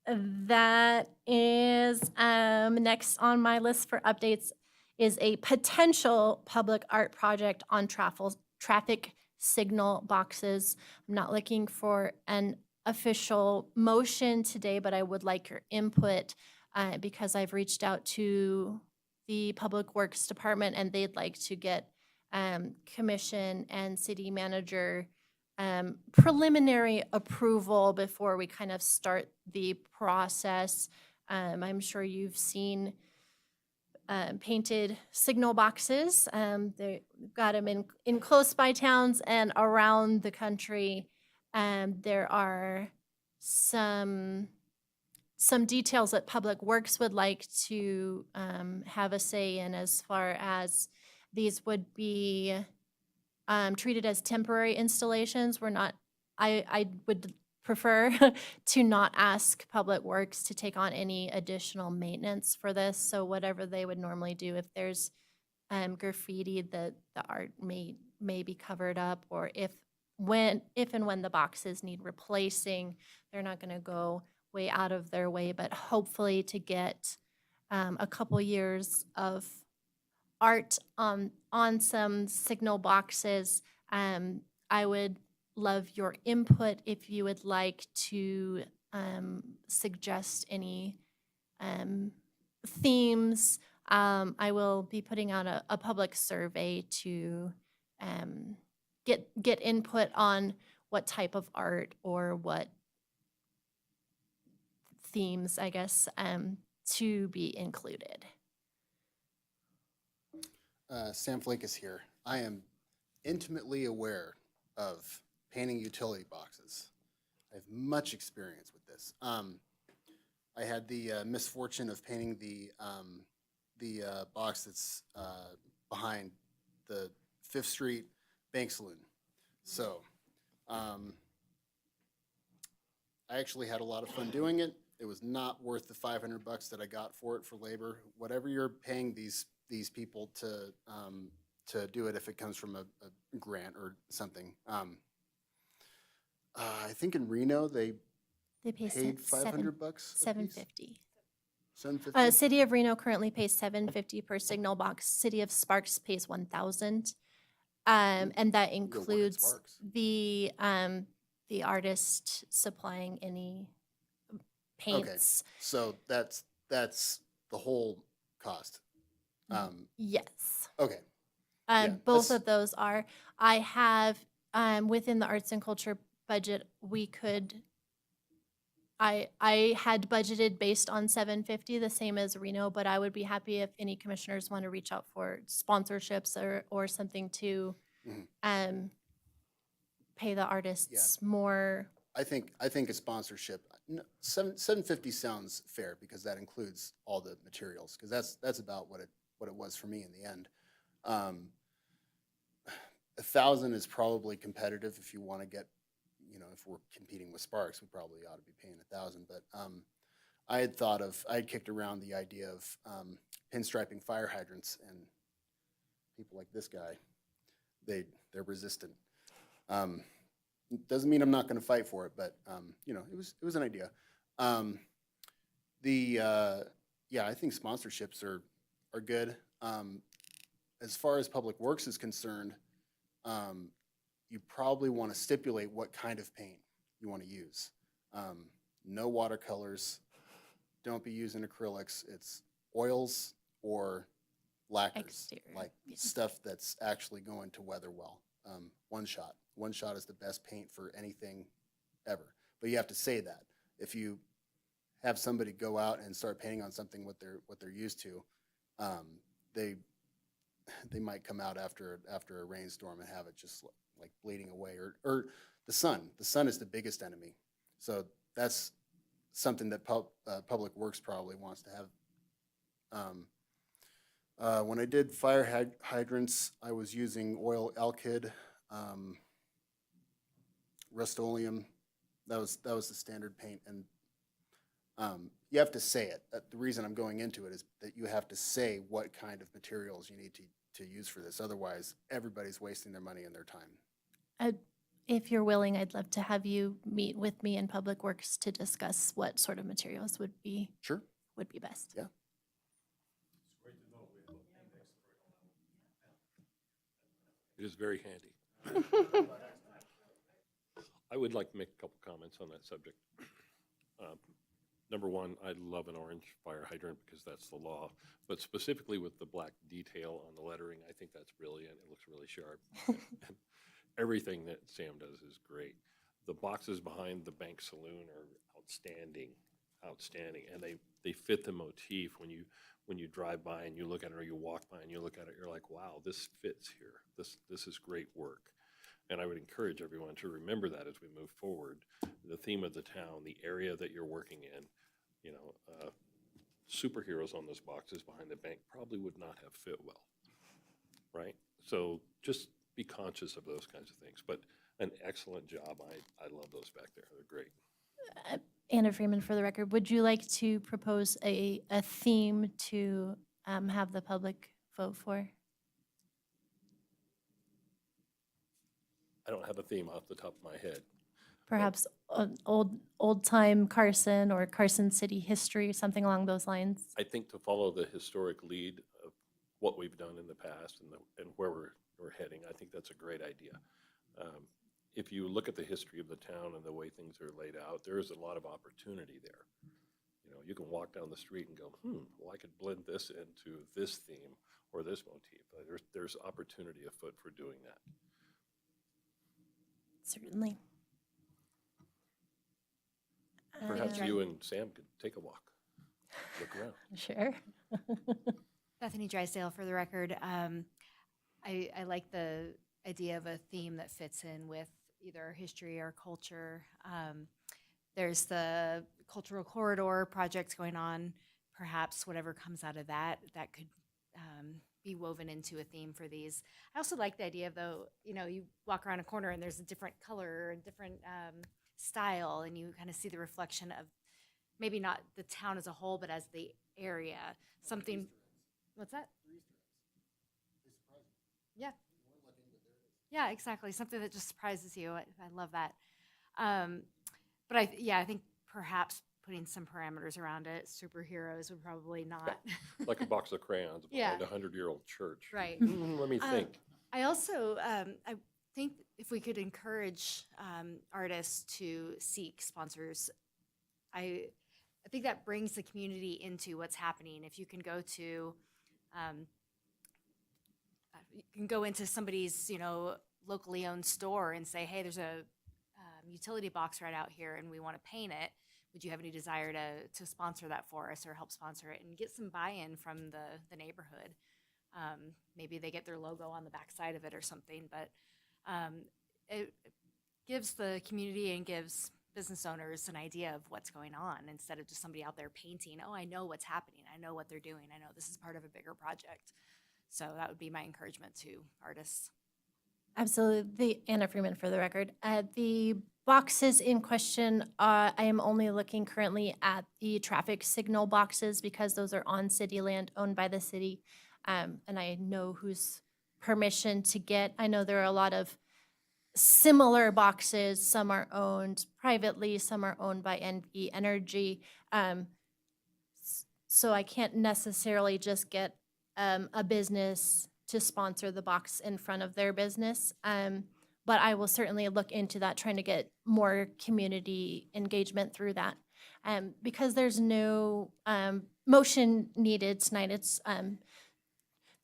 F: that is next on my list for updates is a potential public art project on traffic signal boxes. I'm not looking for an official motion today, but I would like your input because I've reached out to the Public Works Department and they'd like to get commission and city manager preliminary approval before we kind of start the process. I'm sure you've seen painted signal boxes. They've got them in close by towns and around the country. There are some details that Public Works would like to have a say in as far as these would be treated as temporary installations. I would prefer to not ask Public Works to take on any additional maintenance for this. So whatever they would normally do, if there's graffiti, the art may be covered up, or if and when the boxes need replacing, they're not going to go way out of their way, but hopefully to get a couple years of art on some signal boxes. I would love your input if you would like to suggest any themes. I will be putting out a public survey to get input on what type of art or what themes, I guess, to be included.
J: Sam Flake is here. I am intimately aware of painting utility boxes. I have much experience with this. I had the misfortune of painting the box that's behind the 5th Street Bank Saloon. So I actually had a lot of fun doing it. It was not worth the $500 that I got for it for labor. Whatever you're paying these people to do it, if it comes from a grant or something. I think in Reno they
F: pay
J: paid $500.
F: $750.
J: $750.
F: City of Reno currently pays $750 per signal box. City of Sparks pays $1,000, and that
J: Go work at
F: includes
J: Sparks.
F: the artist supplying any paints.
J: So that's the whole cost.
F: Yes.
J: Okay.
F: Both
J: that's-
F: of those are. I have within the arts and culture budget, I had budgeted based on $750, the same as Reno, but I would be happy if any commissioners want to reach out for sponsorships or something to pay the artists more.
J: I think a sponsorship, $750 sounds fair because that includes all the materials, because that's about what it was for me in the end. $1,000 is probably competitive if you want to get, if we're competing with Sparks, we probably ought to be paying $1,000. But I had kicked around the idea of pinstriping fire hydrants, and people like this guy, they're resistant. Doesn't mean I'm not going to fight for it, but it was an idea. I think sponsorships are good. As far as Public Works is concerned, you probably want to stipulate what kind of paint you want to use. No watercolors. Don't be using acrylics. It's oils or lacquers,
F: Exterior,
J: like
F: yeah.
J: stuff that's actually going to weather well. One shot. One shot is the best paint for anything ever. But you have to say that. If you have somebody go out and start painting on something what they're used to, they might come out after a rainstorm and have it just like bleeding away, or the sun. The sun is the biggest enemy. So that's something that Public Works probably wants to have. When I did fire hydrants, I was using oil alkyd, Rust-Oleum. That was the standard paint, and you have to say it. The reason I'm going into it is that you have to say what kind of materials you need to use for this. Otherwise, everybody's wasting their money and their time.
F: If you're willing, I'd love to have you meet with me in Public Works to discuss what sort of materials would be
J: Sure.
F: best.
J: Yeah.
D: It is very handy. I would like to make a couple comments on that subject. Number one, I love an orange fire hydrant because that's the law, but specifically with the black detail on the lettering, I think that's brilliant. It looks really sharp. And everything that Sam does is great. The boxes behind the Bank Saloon are outstanding, and they fit the motif. When you drive by and you look at it, or you walk by and you look at it, you're like, wow, this fits here. This is great work. And I would encourage everyone to remember that as we move forward. The theme of the town, the area that you're working in, superheroes on those boxes behind the bank probably would not have fit well, right? So just be conscious of those kinds of things. But an excellent job. I love those back there. They're great.
F: Anna Freeman, for the record, would you like to propose a theme to have the public vote for?
D: I don't have a theme off the top of my head.
F: Perhaps old-time Carson or Carson City history, something along those lines?
D: I think to follow the historic lead of what we've done in the past and where we're heading, I think that's a great idea. If you look at the history of the town and the way things are laid out, there is a lot of opportunity there. You can walk down the street and go, well, I could blend this into this theme or this motif. There's opportunity afoot for doing that.
F: Certainly.
D: Perhaps you and Sam could take a walk, look around.
F: Sure.
E: Bethany Drysdale, for the record. I like the idea of a theme that fits in with either history or culture. There's the cultural corridor project going on. Perhaps whatever comes out of that could be woven into a theme for these. I also like the idea of, though, you walk around a corner and there's a different color and different style, and you kind of see the reflection of maybe not the town as a whole, but as the area. Something, what's that? Yeah. Yeah, exactly. Something that just surprises you. I love that. But I think perhaps putting some parameters around it, superheroes would probably not.
D: Like a box of crayons
E: Yeah.
D: behind a 100-year-old church.
E: Right.
D: Let me think.
E: I also, I think if we could encourage artists to seek sponsors, I think that brings the community into what's happening. If you can go to, somebody's, locally owned store and say, hey, there's a utility box right out here and we want to paint it. Would you have any desire to sponsor that for us or help sponsor it, and get some buy-in from the neighborhood? Maybe they get their logo on the backside of it or something, but it gives the community and gives business owners an idea of what's going on, instead of just somebody out there painting. Oh, I know what's happening. I know what they're doing. I know this is part of a bigger project. So that would be my encouragement to artists.
F: Absolutely. Anna Freeman, for the record. The boxes in question, I am only looking currently at the traffic signal boxes because those are on city land owned by the city. And I know whose permission to get. I know there are a lot of similar boxes. Some are owned privately, some are owned by NV Energy. So I can't necessarily just get a business to sponsor the box in front of their business. But I will certainly look into that, trying to get more community engagement through that. Because there's no motion needed tonight. It's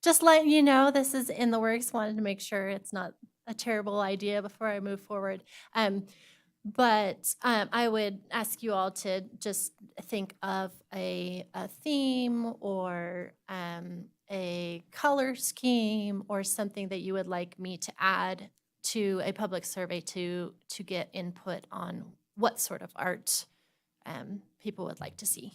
F: just letting you know this is in the works. Wanted to make sure it's not a terrible idea before I move forward. But I would ask you all to just think of a theme or a color scheme or something that you would like me to add to a public survey to get input on what sort of art people would like to see.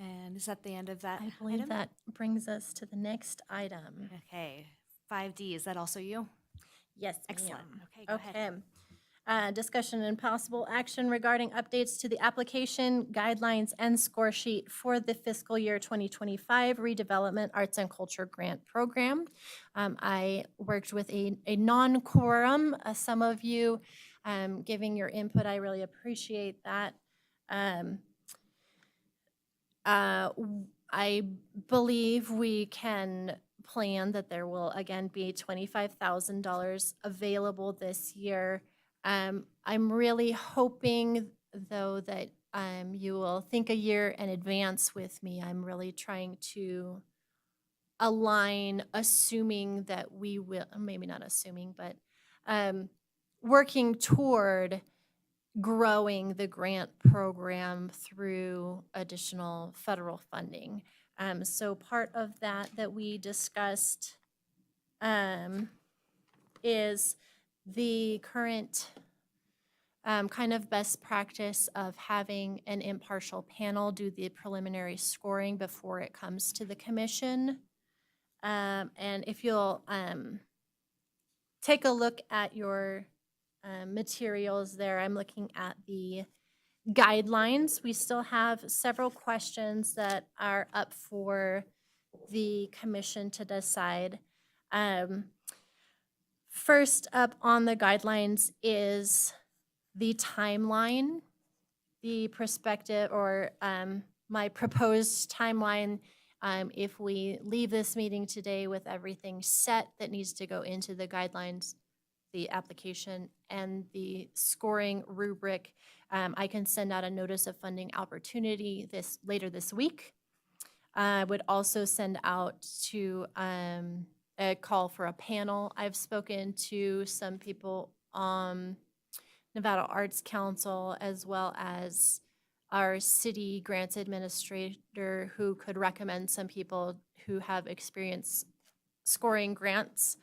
E: And is that the end of that
F: I believe
E: item?
F: that brings us to the next item.
E: Okay, 5D, is that also you?
F: Yes,
E: Excellent.
F: ma'am.
E: Okay, go ahead.
F: Okay. Discussion and possible action regarding updates to the application, guidelines, and score sheet for the fiscal year 2025 redevelopment arts and culture grant program. I worked with a non-quorum, some of you giving your input. I really appreciate that. I believe we can plan that there will again be $25,000 available this year. I'm really hoping, though, that you will think a year in advance with me. I'm really trying to align, assuming that we will, maybe not assuming, but working toward growing the grant program through additional federal funding. So part of that we discussed is the current kind of best practice of having an impartial panel do the preliminary scoring before it comes to the commission. And if you'll take a look at your materials there, I'm looking at the guidelines. We still have several questions that are up for the commission to decide. First up on the guidelines is the timeline, the perspective, or my proposed timeline. If we leave this meeting today with everything set that needs to go into the guidelines, the application, and the scoring rubric, I can send out a notice of funding opportunity later this week. I would also send out to a call for a panel. I've spoken to some people on Nevada Arts Council as well as our city grants administrator who could recommend some people who have experience scoring grants.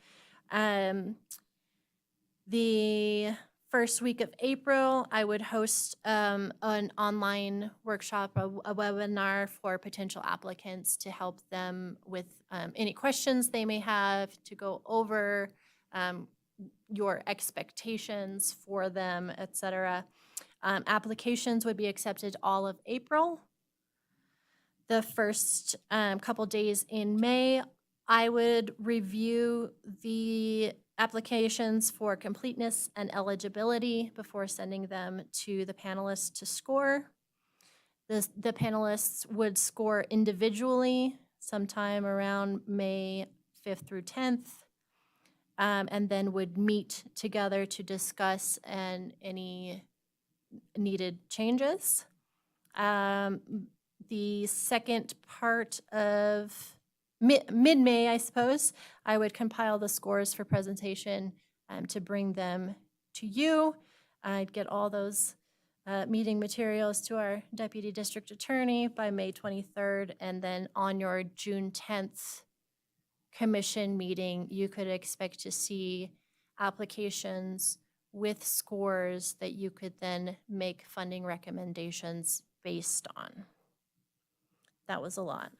F: The first week of April, I would host an online workshop, a webinar for potential applicants to help them with any questions they may have, to go over your expectations for them, et cetera. Applications would be accepted all of April. The first couple days in May, I would review the applications for completeness and eligibility before sending them to the panelists to score. The panelists would score individually sometime around May 5th through 10th, and then would meet together to discuss any needed changes. The second part of mid-May, I suppose, I would compile the scores for presentation to bring them to you. I'd get all those meeting materials to our Deputy District Attorney by May 23rd, and then on your June 10th commission meeting, you could expect to see applications with scores that you could then make funding recommendations based on. That was a lot.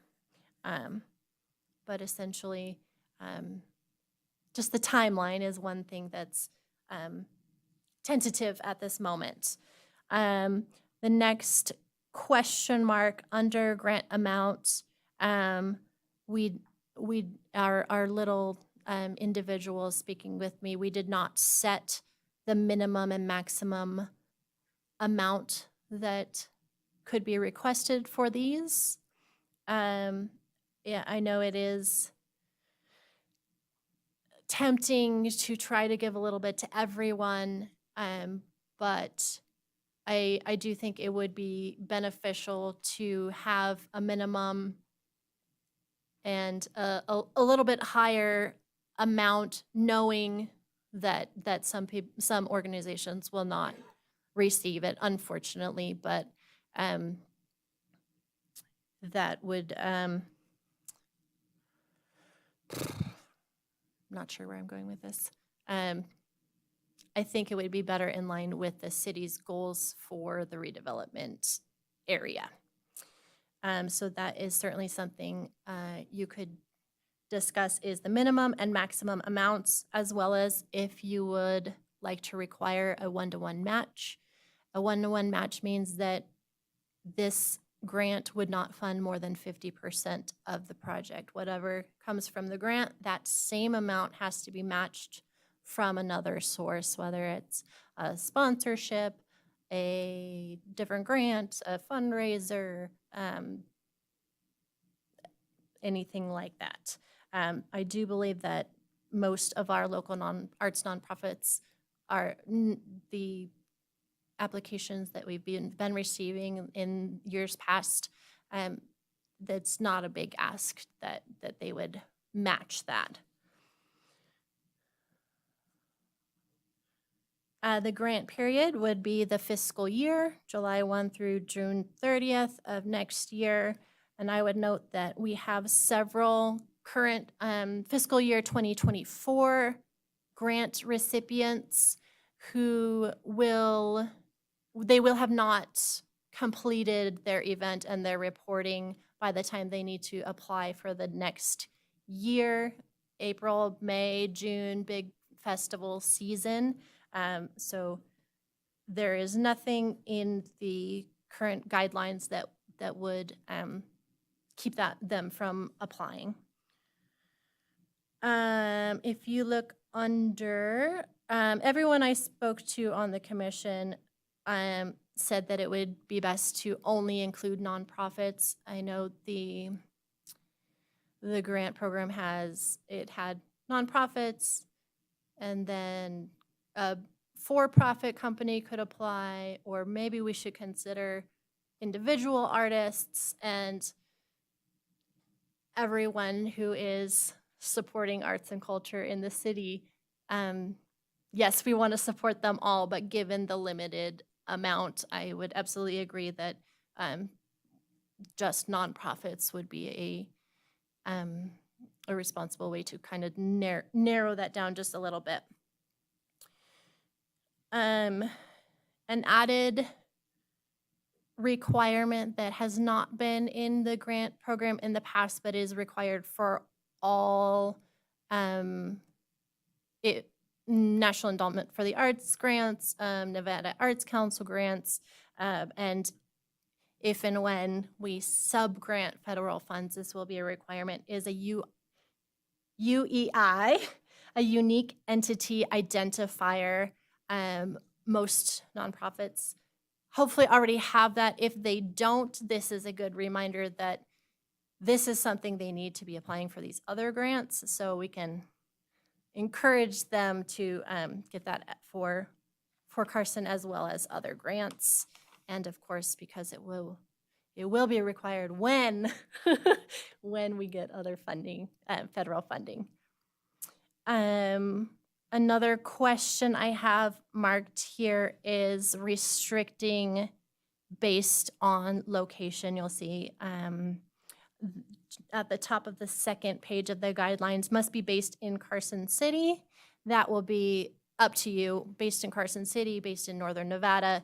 F: But essentially, just the timeline is one thing that's tentative at this moment. The next question mark under grant amount, our little individuals speaking with me, we did not set the minimum and maximum amount that could be requested for these. Yeah, I know it is tempting to try to give a little bit to everyone, but I do think it would be beneficial to have a minimum and a little bit higher amount, knowing that some organizations will not receive it, unfortunately, but that would not sure where I'm going with this. I think it would be better in line with the city's goals for the redevelopment area. So that is certainly something you could discuss, is the minimum and maximum amounts, as well as if you would like to require a one-to-one match. A one-to-one match means that this grant would not fund more than 50% of the project. Whatever comes from the grant, that same amount has to be matched from another source, whether it's a sponsorship, a different grant, a fundraiser, anything like that. I do believe that most of our local arts nonprofits are the applications that we've been receiving in years past. That's not a big ask that they would match that. The grant period would be the fiscal year, July 1 through June 30th of next year. And I would note that we have several current fiscal year 2024 grant recipients who will have not completed their event and their reporting by the time they need to apply for the next year, April, May, June, big festival season. So there is nothing in the current guidelines that would keep them from applying. If you look under, everyone I spoke to on the commission said that it would be best to only include nonprofits. I know the grant program had nonprofits, and then a for-profit company could apply, or maybe we should consider individual artists and everyone who is supporting arts and culture in the city. Yes, we want to support them all, but given the limited amount, I would absolutely agree that just nonprofits would be a responsible way to kind of narrow that down just a little bit. An added requirement that has not been in the grant program in the past, but is required for all National Endowment for the Arts grants, Nevada Arts Council grants, and if and when we sub-grant federal funds, this will be a requirement, is a UEI, a unique entity identifier. Most nonprofits hopefully already have that. If they don't, this is a good reminder that this is something they need to be applying for these other grants, so we can encourage them to get that for Carson as well as other grants. And of course, because it will be required when when we get other funding, federal funding. Another question I have marked here is restricting based on location. You'll see at the top of the second page of the guidelines, must be based in Carson City. That will be up to you, based in Carson City, based in Northern Nevada,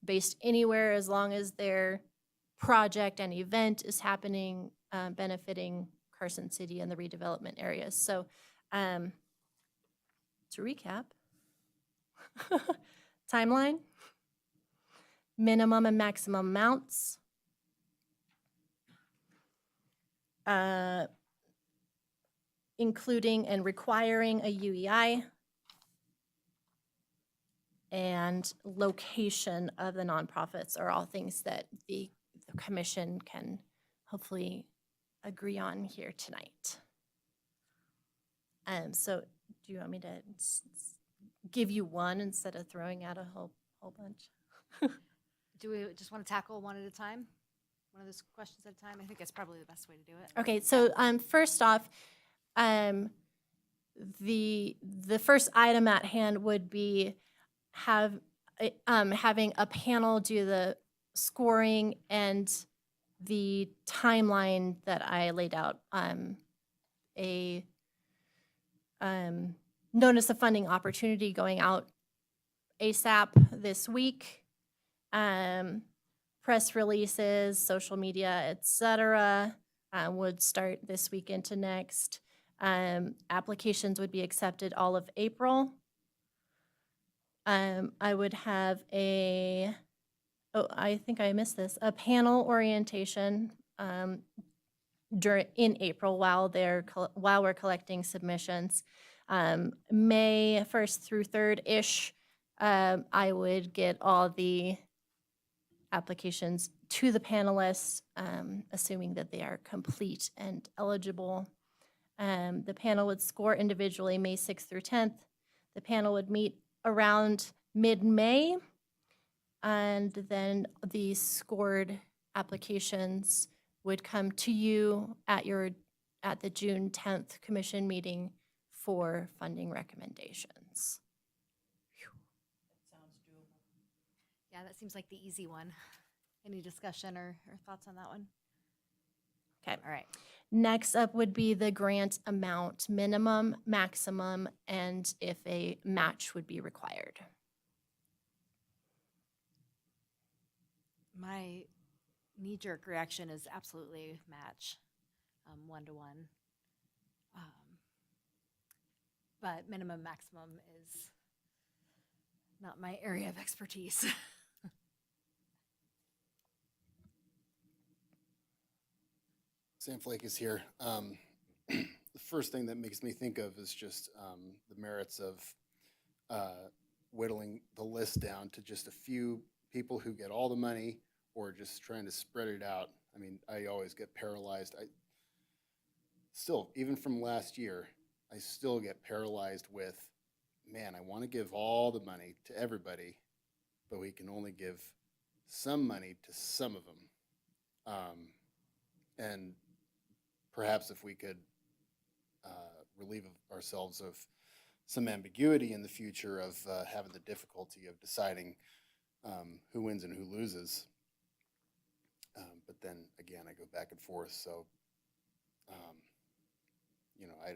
F: based anywhere as long as their project and event is happening, benefiting Carson City and the redevelopment areas. So to recap, timeline, minimum and maximum amounts, including and requiring a UEI, and location of the nonprofits are all things that the commission can hopefully agree on here tonight. So do you want me to give you one instead of throwing out a whole bunch.
E: Do we just want to tackle one at a time? One of those questions at a time? I think that's probably the best way to do it.
F: Okay, so first off, the first item at hand would be having a panel do the scoring and the timeline that I laid out. A notice of funding opportunity going out ASAP this week. Press releases, social media, et cetera, would start this week into next. Applications would be accepted all of April. I would have I think I missed this, a panel orientation in April while we're collecting submissions. May 1st through 3rd-ish, I would get all the applications to the panelists, assuming that they are complete and eligible. The panel would score individually May 6th through 10th. The panel would meet around mid-May, and then the scored applications would come to you at the June 10th commission meeting for funding recommendations.
E: Yeah, that seems like the easy one. Any discussion or thoughts on that one?
F: Okay.
E: All right.
F: Next up would be the grant amount, minimum, maximum, and if a match would be required.
E: My knee-jerk reaction is absolutely match, 1-to-1. But minimum, maximum is not my area of expertise.
J: Sam Flake is here. The first thing that makes me think of is just the merits of whittling the list down to just a few people who get all the money, or just trying to spread it out. I mean, I always get paralyzed. Still, even from last year, I still get paralyzed with, man, I want to give all the money to everybody, but we can only give some money to some of them. And perhaps if we could relieve ourselves of some ambiguity in the future of having the difficulty of deciding who wins and who loses. But then again, I go back and forth. So,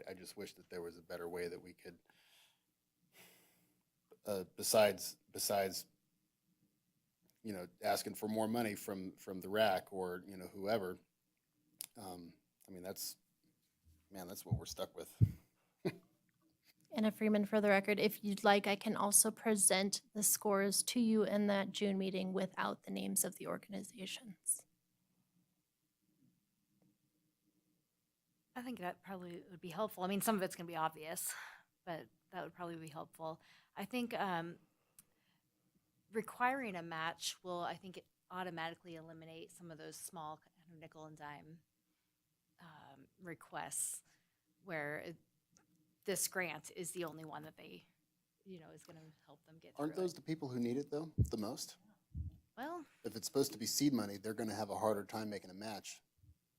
J: I just wish that there was a better way that we could, besides asking for more money from the RAC or whoever. That's what we're stuck with.
F: Anna Freeman, for the record, if you'd like, I can also present the scores to you in that June meeting without the names of the organizations.
E: I think that probably would be helpful. I mean, some of it's going to be obvious, but that would probably be helpful. I think requiring a match will, I think, automatically eliminate some of those small kind of nickel and dime requests where this grant is the only one that they, is going to help them get
J: Aren't
E: through
J: those
E: it.
J: the people who need it, though, the most?
E: Well,
J: If it's supposed to be seed money, they're going to have a harder time making a match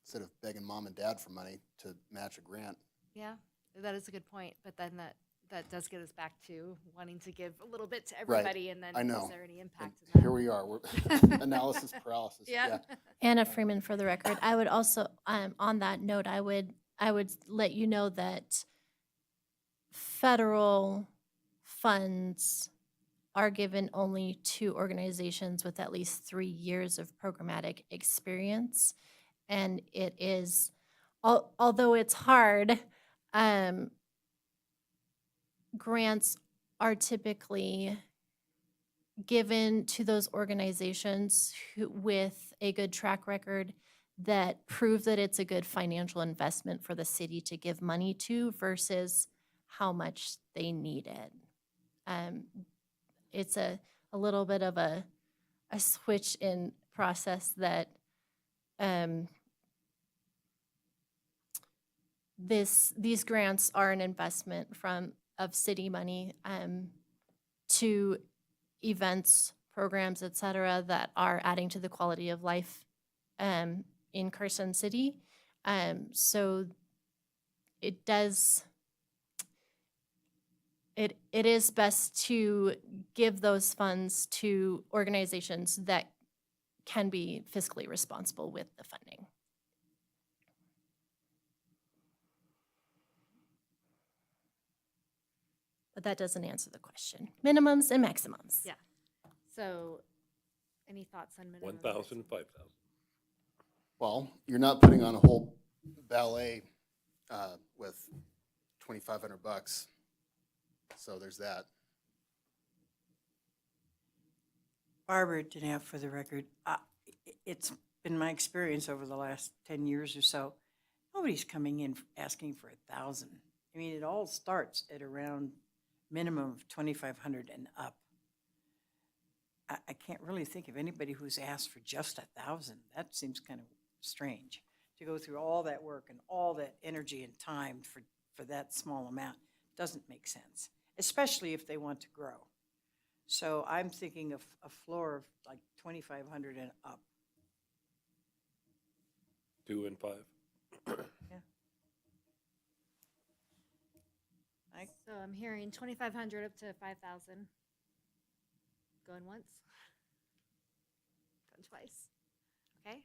J: instead of begging mom and dad for money to match a grant.
E: yeah, that is a good point. But then that does get us back to wanting to give a little bit to everybody, and then
J: I know.
E: is there any impact
J: And
E: in that?
J: here we are. We're analysis paralysis.
E: Yeah.
F: Anna Freeman, for the record, I would also, on that note, I would let you know that federal funds are given only to organizations with at least 3 years of programmatic experience. And it is, although it's hard, grants are typically given to those organizations with a good track record that prove that it's a good financial investment for the city to give money to versus how much they need it. It's a little bit of a switch in process that these grants are an investment of city money. to events, programs, et cetera, that are adding to the quality of life in Carson City. So it does, it is best to give those funds to organizations that can be fiscally responsible with the funding. But that doesn't answer the question. Minimums and maximums.
E: Yeah. So, any thoughts on minimum?
D: 1,000, 5,000.
J: Well, you're not putting on a whole ballet with $2,500. So there's that.
A: Barbara Denaf, for the record, it's been my experience over the last 10 years or so, nobody's coming in asking for 1,000. I mean, it all starts at around minimum of 2,500 and up. I can't really think of anybody who's asked for just 1,000. That seems kind of strange, to go through all that work and all that energy and time for that small amount. Doesn't make sense, especially if they want to grow. So I'm thinking of a floor of like 2,500 and up.
D: 2 and 5.
E: So I'm hearing 2,500 up to 5,000. Going once? Going twice? Okay.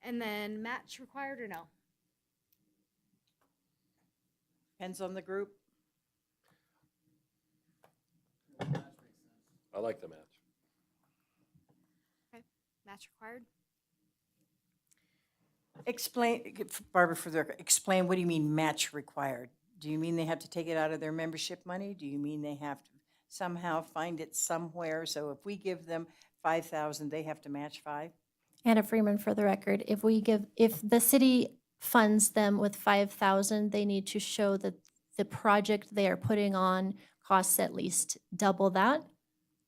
E: And then match required or no?
A: Depends on the group.
D: I like the match.
E: Okay. Match required?
A: Explain, Barbara, for the record, explain, what do you mean match required? Do you mean they have to take it out of their membership money? Do you mean they have to somehow find it somewhere? So if we give them 5,000, they have to match 5?
F: Anna Freeman, for the record, if the city funds them with 5,000, they need to show that the project they are putting on costs at least double that,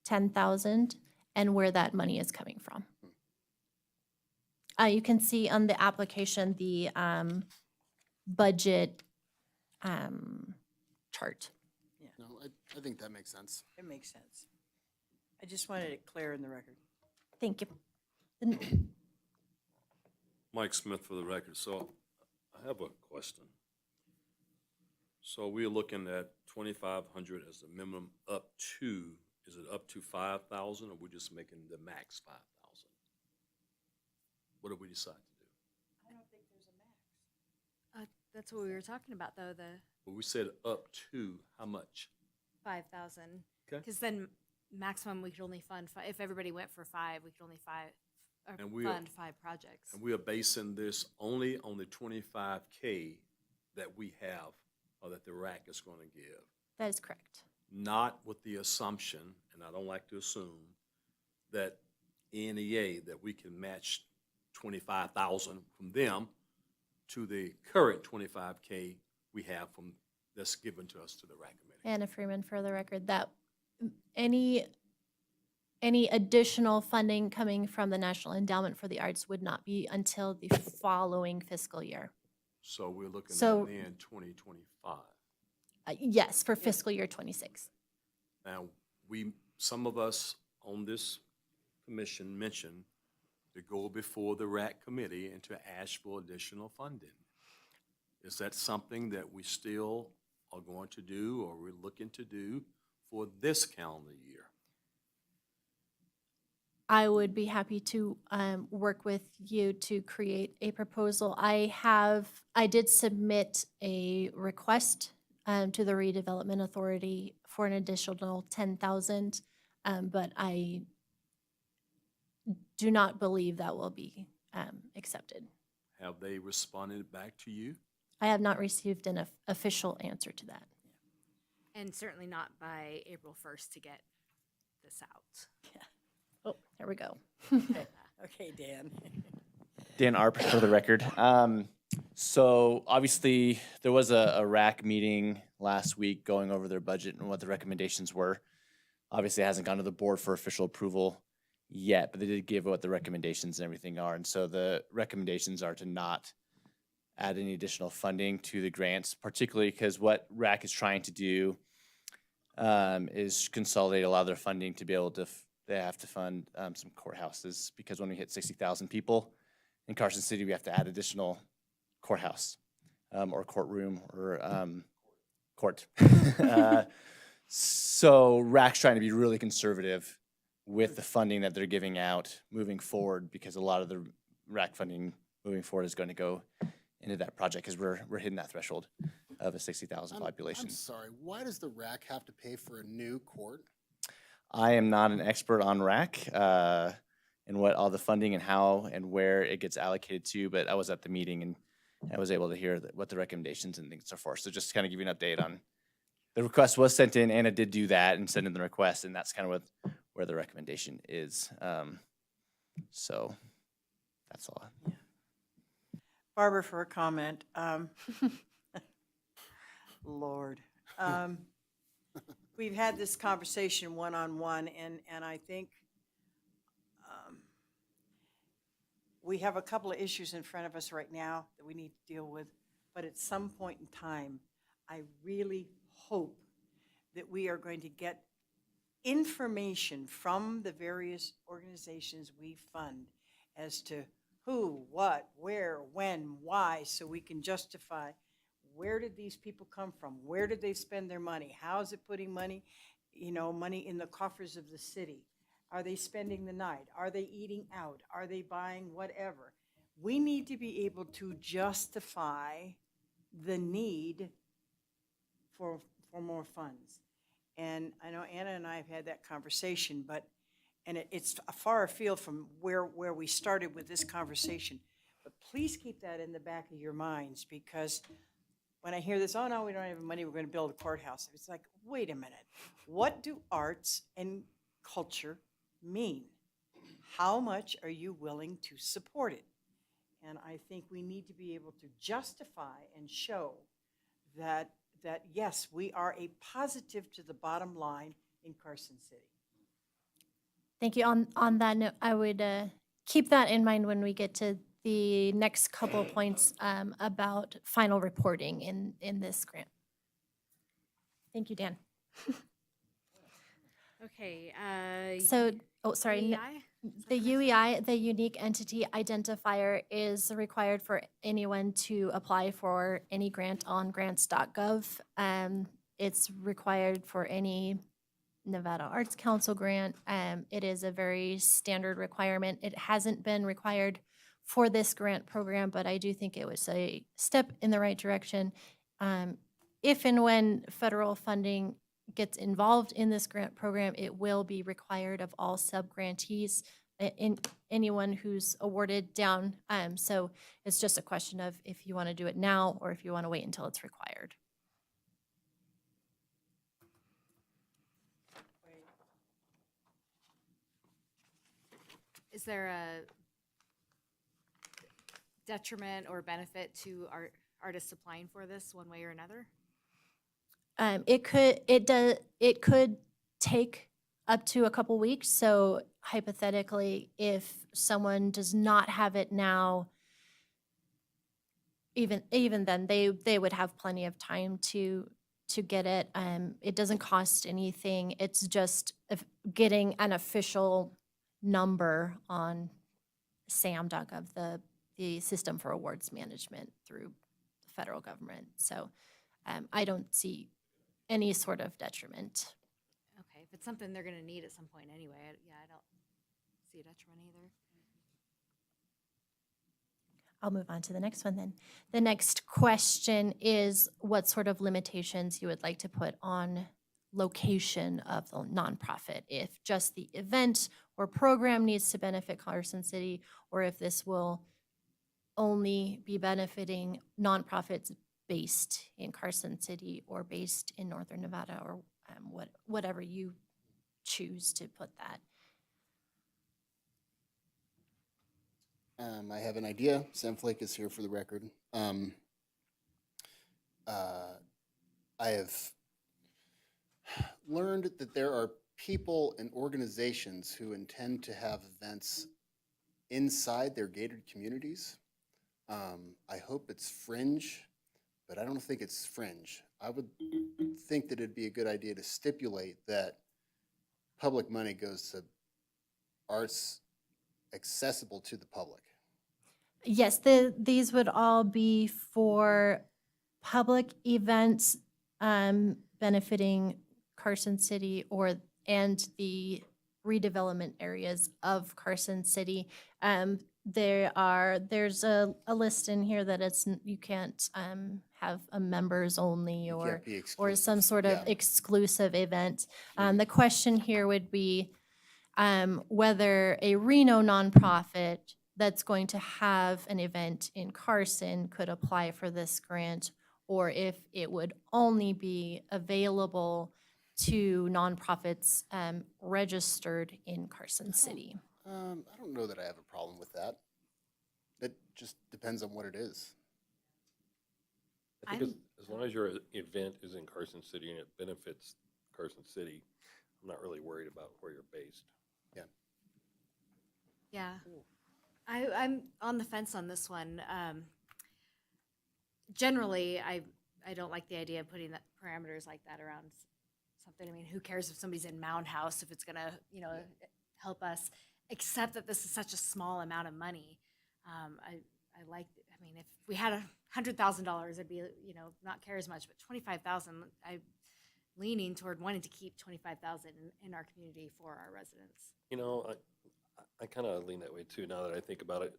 F: 10,000, and where that money is coming from. You can see on the application, the budget chart.
J: No, I think that makes sense.
A: It makes sense. I just wanted it clear in the record.
F: Thank you.
K: Mike Smith for the record. So I have a question. So we're looking at 2,500 as the minimum up to, is it up to 5,000 or we're just making the max 5,000? What do we decide to do?
A: I don't think there's a max.
E: That's what we were talking about, though, the
K: Well, we said up to how much?
E: 5,000.
K: Okay.
E: Because then maximum, we could only fund, if everybody went for 5, we could only
K: And we are-
E: fund 5 projects.
K: And we are basing this only on the 25K that we have or that the RAC is going to give.
F: That is correct.
K: Not with the assumption, and I don't like to assume, that NEA, that we can match 25,000 from them to the current 25K we have from, that's given to us to the RAC committee.
F: Anna Freeman, for the record, that any additional funding coming from the National Endowment for the Arts would not be until the following fiscal year.
K: So we're looking
F: So-
K: at then 2025.
F: Yes, for fiscal year 26.
K: Now, some of us on this commission mentioned to go before the RAC committee and to ask for additional funding. Is that something that we still are going to do or we're looking to do for this calendar year?
F: I would be happy to work with you to create a proposal. I did submit a request to the Redevelopment Authority for an additional 10,000, but I do not believe that will be accepted.
K: Have they responded back to you?
F: I have not received an official answer to that.
E: And certainly not by April 1st to get this out.
F: Oh, there we go.
A: Okay, Dan.
M: Dan Arp for the record. So obviously there was a RAC meeting last week going over their budget and what the recommendations were. Obviously it hasn't gone to the board for official approval yet, but they did give what the recommendations and everything are. And so the recommendations are to not add any additional funding to the grants, particularly because what RAC is trying to do is consolidate a lot of their funding to be able to, they have to fund some courthouses, because when we hit 60,000 people in Carson City, we have to add additional courthouse or courtroom or court. So RAC's trying to be really conservative with the funding that they're giving out moving forward, because a lot of the RAC funding moving forward is going to go into that project, because we're hitting that threshold of a 60,000 population.
J: I'm sorry, why does the RAC have to pay for a new court?
M: I am not an expert on RAC and what all the funding and how and where it gets allocated to, but I was at the meeting and I was able to hear what the recommendations and things are for. So just to kind of give you an update on, the request was sent in, Anna did do that and send in the request, and that's kind of where the recommendation is. So that's all.
A: Barbara, for a comment. Lord. We've had this conversation one-on-one, and I think we have a couple of issues in front of us right now that we need to deal with, but at some point in time, I really hope that we are going to get information from the various organizations we fund as to who, what, where, when, why, so we can justify where did these people come from? Where did they spend their money? How is it putting money, money in the coffers of the city? Are they spending the night? Are they eating out? Are they buying whatever? We need to be able to justify the need for more funds. And I know Anna and I have had that conversation, and it's far afield from where we started with this conversation. But please keep that in the back of your minds, because when I hear this, oh no, we don't have money, we're going to build a courthouse. It's like, wait a minute. What do arts and culture mean? How much are you willing to support it? And I think we need to be able to justify and show that yes, we are a positive to the bottom line in Carson City.
F: Thank you. On that note, I would keep that in mind when we get to the next couple of points about final reporting in this grant. Thank you, Dan.
E: Okay.
F: So, oh, sorry.
E: UEI?
F: The UEI, the unique entity identifier, is required for anyone to apply for any grant on grants.gov. It's required for any Nevada Arts Council grant. It is a very standard requirement. It hasn't been required for this grant program, but I do think it was a step in the right direction. If and when federal funding gets involved in this grant program, it will be required of all sub-grantees, in anyone who's awarded down. So it's just a question of if you want to do it now or if you want to wait until it's required.
E: Is there a detriment or benefit to artists applying for this one way or another?
F: It could take up to a couple weeks. So hypothetically, if someone does not have it now, even then, they would have plenty of time to get it. It doesn't cost anything. It's just getting an official number on SAM.gov, the System for Awards Management through the federal government. So I don't see any sort of detriment.
E: Okay, if it's something they're going to need at some point anyway, I don't see a detriment either.
F: I'll move on to the next one then. The next question is what sort of limitations you would like to put on location of the nonprofit, if just the event or program needs to benefit Carson City, or if this will only be benefiting nonprofits based in Carson City or based in Northern Nevada, or whatever you choose to put that.
J: I have an idea. Sam Flake is here for the record. I have learned that there are people and organizations who intend to have events inside their gated communities. I hope it's fringe, but I don't think it's fringe. I would think that it'd be a good idea to stipulate that public money goes to arts accessible to the public.
F: Yes, these would all be for public events benefiting Carson City and the redevelopment areas of Carson City. There's a list in here that you can't have a members only
J: You
F: or
J: can't be
F: or some
J: exclusive.
F: sort of
J: Yeah.
F: exclusive event. The question here would be whether a Reno nonprofit that's going to have an event in Carson could apply for this grant, or if it would only be available to nonprofits registered in Carson City.
J: I don't know that I have a problem with that. It just depends on what it is.
D: I think as long as your event is in Carson City and it benefits Carson City, I'm not really worried about where you're based.
J: Yeah.
E: Yeah. I'm on the fence on this one. Generally, I don't like the idea of putting that parameters like that around something. I mean, who cares if somebody's in Mound House, if it's gonna, help us, except that this is such a small amount of money. I mean, if we had $100,000, it'd be, not care as much, but 25,000, I'm leaning toward wanting to keep 25,000 in our community for our residents.
D: I kind of lean that way too, now that I think about it.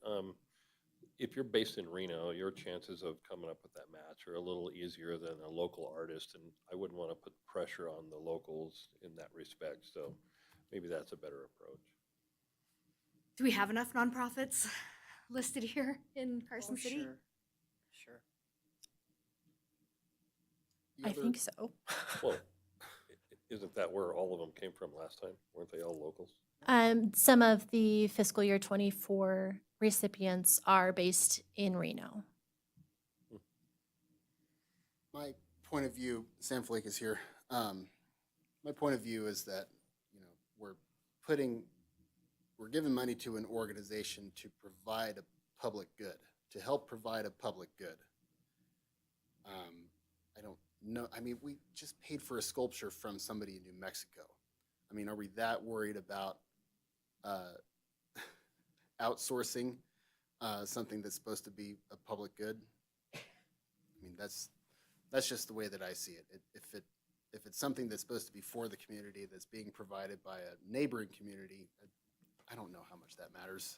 D: If you're based in Reno, your chances of coming up with that match are a little easier than a local artist, and I wouldn't want to put pressure on the locals in that respect, so maybe that's a better approach.
E: Do we have enough nonprofits listed here in Carson City?
A: Sure.
J: The
F: I
J: other-
F: think so.
D: Well, isn't that where all of them came from last time? Weren't they all locals?
F: Some of the fiscal year 24 recipients are based in Reno.
J: My point of view, Sam Flake is here. My point of view is that, we're giving money to an organization to provide a public good, to help provide a public good. I don't know, we just paid for a sculpture from somebody in New Mexico. Are we that worried about outsourcing something that's supposed to be a public good? That's just the way that I see it. If it's something that's supposed to be for the community that's being provided by a neighboring community, I don't know how much that matters.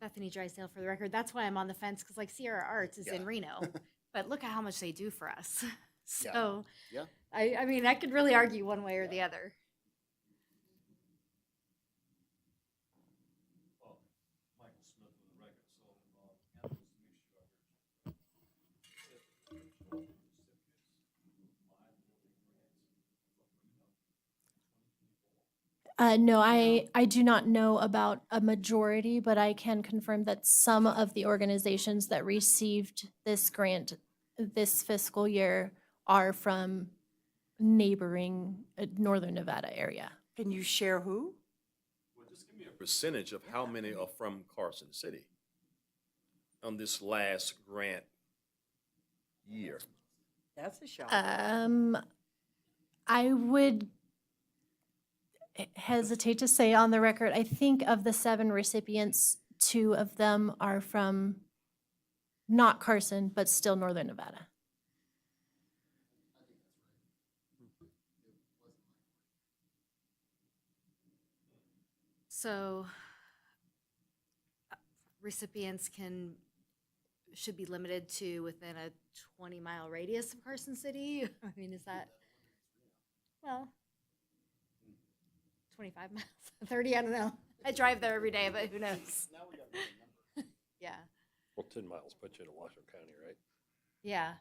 E: Bethany Drysdale, for the record. That's why I'm on the fence, because Sierra Arts is in
J: Yeah.
E: Reno, but look at how much they do for us.
J: Yeah.
E: So,
J: Yeah.
E: I could really argue one way or the other.
F: No, I do not know about a majority, but I can confirm that some of the organizations that received this grant this fiscal year are from neighboring Northern Nevada area.
A: Can you share who?
K: Well, just give me a percentage of how many are from Carson City on this last grant year.
A: That's a shock.
F: I would hesitate to say on the record, I think of the 7 recipients, 2 of them are from not Carson, but still Northern Nevada.
E: So recipients should be limited to within a 20-mile radius of Carson City? Is that, well, 25 miles, 30, I don't know. I drive there every day, but who knows? Yeah,
D: Well, 10 miles puts you in Washoe County, right?
E: yeah.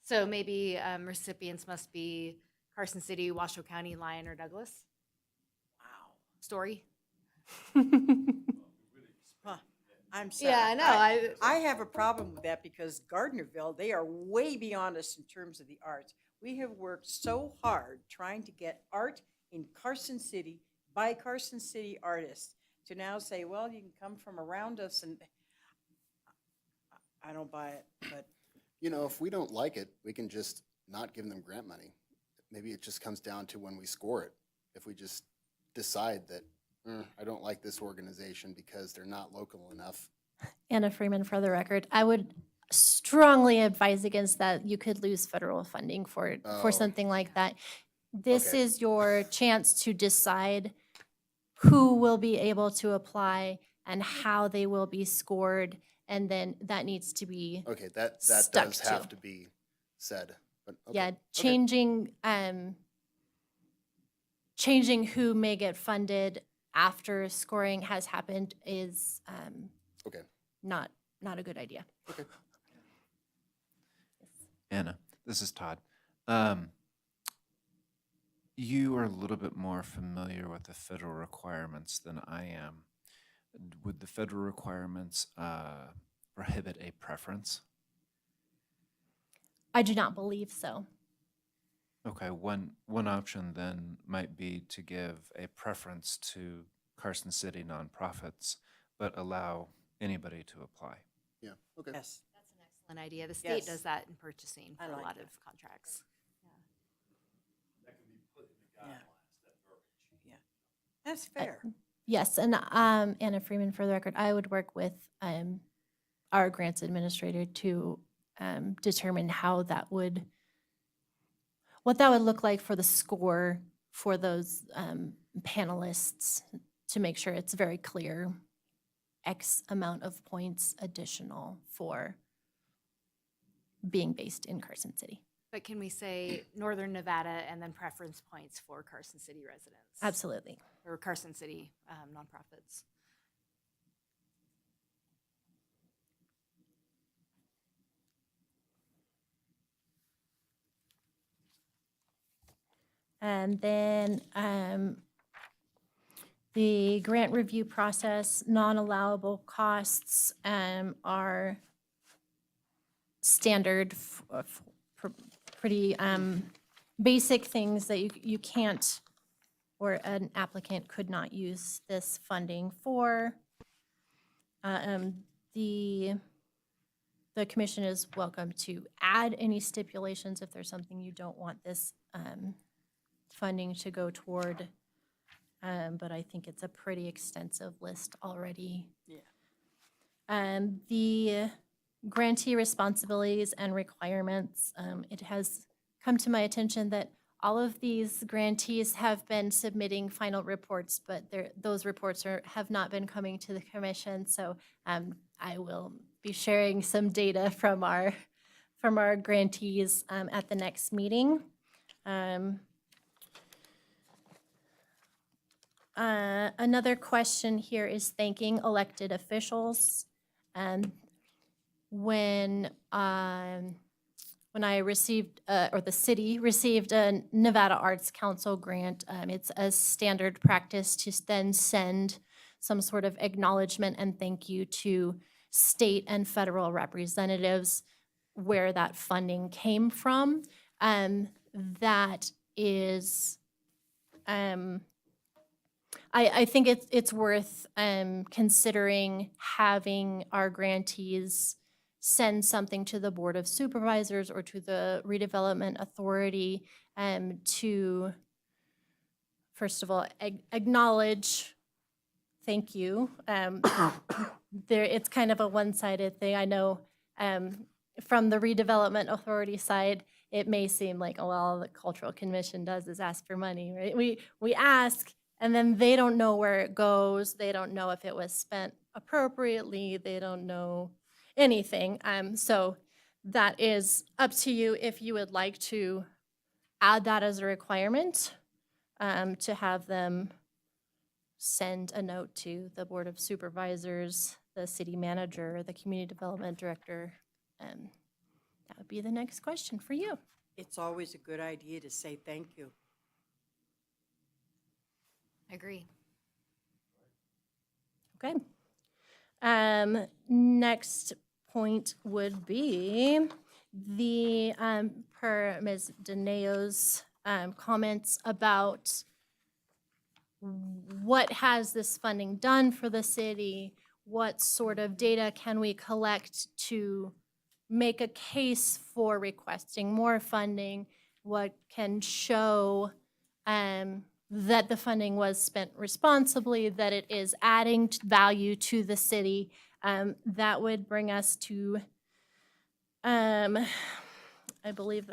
E: So maybe recipients must be Carson City, Washoe County, Lyon, or Douglas? Wow. Story?
A: Huh. I'm sorry.
E: Yeah, I know.
A: I have a problem with that because Gardnerville, they are way beyond us in terms of the arts. We have worked so hard trying to get art in Carson City by Carson City artists to now say, well, you can come from around us, and I don't buy it, but
J: You know, if we don't like it, we can just not give them grant money. Maybe it just comes down to when we score it. If we just decide that, I don't like this organization because they're not local enough.
F: Anna Freeman, for the record, I would strongly advise against that. You could lose federal funding for
J: Oh.
F: something like that. This
J: Okay.
F: is your chance to decide who will be able to apply and how they will be scored, and then that needs to be
J: Okay, that
F: stuck
J: does have
F: to.
J: to be said, but okay.
F: Yeah,
J: okay.
F: changing who may get funded after scoring has happened is
J: Okay.
F: not a good idea.
J: Okay.
N: Anna, this is Todd. You are a little bit more familiar with the federal requirements than I am. Would the federal requirements prohibit a preference?
F: I do not believe so.
N: Okay, one option then might be to give a preference to Carson City nonprofits, but allow anybody to apply.
J: Yeah, okay.
A: Yes.
E: That's an excellent idea. The state
A: Yes.
E: does that in purchasing
A: I
E: for a
A: like
E: lot
A: that.
E: of contracts.
A: Yeah. That's fair.
F: Yes, and Anna Freeman, for the record, I would work with our grants administrator to determine how that would, what that would look like for the score for those panelists, to make sure it's very clear X amount of points additional for being based in Carson City.
E: But can we say Northern Nevada and then preference points for Carson City residents?
F: Absolutely.
E: Or Carson City nonprofits?
F: And then the grant review process, non-allowable costs are standard, pretty basic things that you can't, or an applicant could not use this funding for. The commission is welcome to add any stipulations if there's something you don't want this funding to go toward. But I think it's a pretty extensive list already.
A: Yeah.
F: The grantee responsibilities and requirements, it has come to my attention that all of these grantees have been submitting final reports, but those reports have not been coming to the commission. So I will be sharing some data from our grantees at the next meeting. Another question here is thanking elected officials. When I received, or the city received a Nevada Arts Council grant, it's a standard practice to then send some sort of acknowledgement and thank you to state and federal representatives where that funding came from. That is, I think it's worth considering having our grantees send something to the Board of Supervisors or to the Redevelopment Authority to, first of all, acknowledge, thank you. It's kind of a one-sided thing. I know from the Redevelopment Authority side, it may seem like, oh, well, all the Cultural Commission does is ask for money, right? We ask, and then they don't know where it goes. They don't know if it was spent appropriately. They don't know anything. So that is up to you if you would like to add that as a requirement, to have them send a note to the Board of Supervisors, the city manager, the community development director. That would be the next question for you.
A: It's always a good idea to say thank you.
E: Agree.
F: Okay. Next point would be the, per Ms. DeNeo's comments about what has this funding done for the city? What sort of data can we collect to make a case for requesting more funding, what can show that the funding was spent responsibly, that it is adding value to the city. That would bring us to, I believe,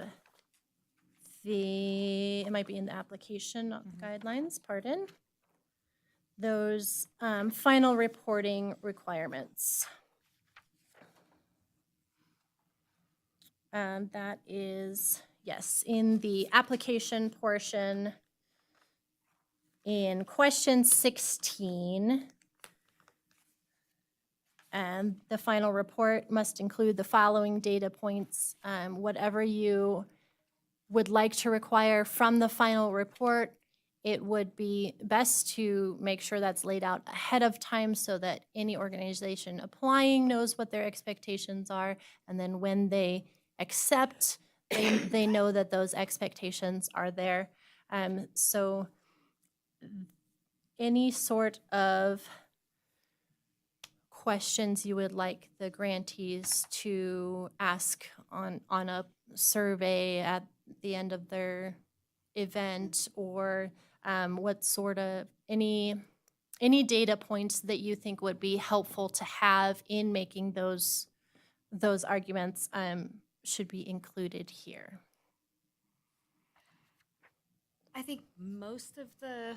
F: it might be in the application, not the guidelines, pardon. Those final reporting requirements. That is, yes, in the application portion, in question 16, and the final report must include the following data points. Whatever you would like to require from the final report, it would be best to make sure that's laid out ahead of time so that any organization applying knows what their expectations are. And then when they accept, they know that those expectations are there. So any sort of questions you would like the grantees to ask on a survey at the end of their event, or what sort of any data points that you think would be helpful to have in making those arguments should be included here.
E: I think most of the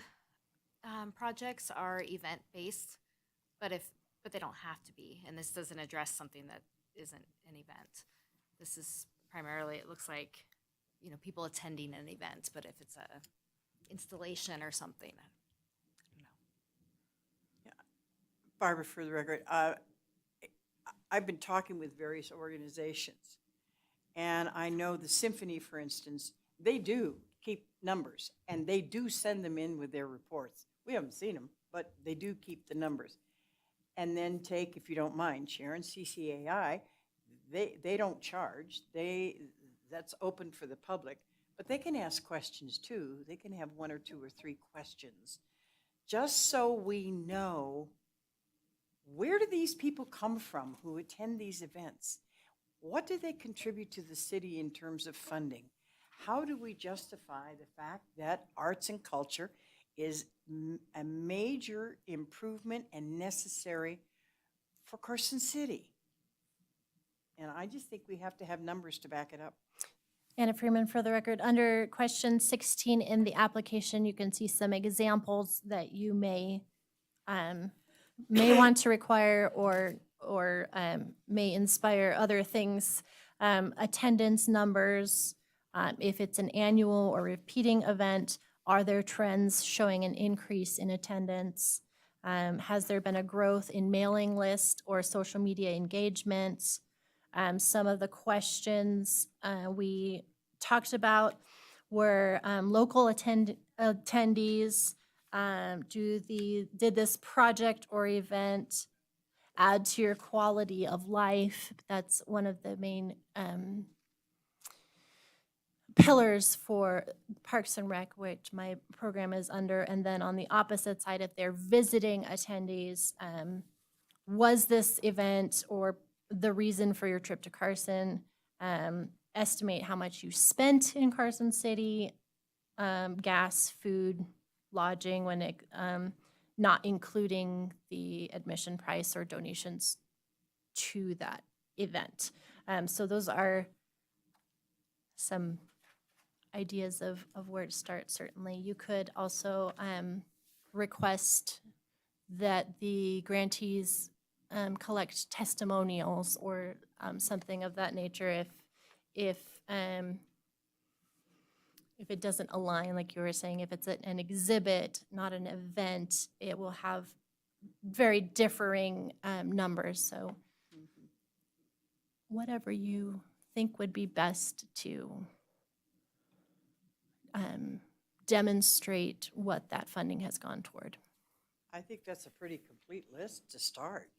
E: projects are event-based, but they don't have to be. And this doesn't address something that isn't an event. This is primarily, it looks like, you know, people attending an event, but if it's a installation or something, I don't know.
A: Barbara, for the record, I've been talking with various organizations, and I know the symphony, for instance, they do keep numbers, and they do send them in with their reports. We haven't seen them, but they do keep the numbers. And then take, if you don't mind, Sharon, CCAI, they don't charge. That's open for the public, but they can ask questions too. They can have 1 or 2 or 3 questions, just so we know, where do these people come from who attend these events? What do they contribute to the city in terms of funding? How do we justify the fact that arts and culture is a major improvement and necessary for Carson City? And I just think we have to have numbers to back it up.
F: Anna Freeman, for the record, under question 16 in the application, you can see some examples that you may want to require or may inspire other things. Attendance numbers, if it's an annual or repeating event, are there trends showing an increase in attendance? Has there been a growth in mailing list or social media engagement? Some of the questions we talked about were local attendees. Did this project or event add to your quality of life? That's one of the main pillars for Parks and Rec, which my program is under. And then on the opposite side, if they're visiting attendees, was this event or the reason for your trip to Carson? Estimate how much you spent in Carson City, gas, food, lodging, when it, not including the admission price or donations to that event. So those are some ideas of where to start, certainly. You could also request that the grantees collect testimonials or something of that nature if it doesn't align, like you were saying, if it's an exhibit, not an event, it will have very differing numbers. So whatever you think would be best to demonstrate what that funding has gone toward.
A: I think that's a pretty complete list to start.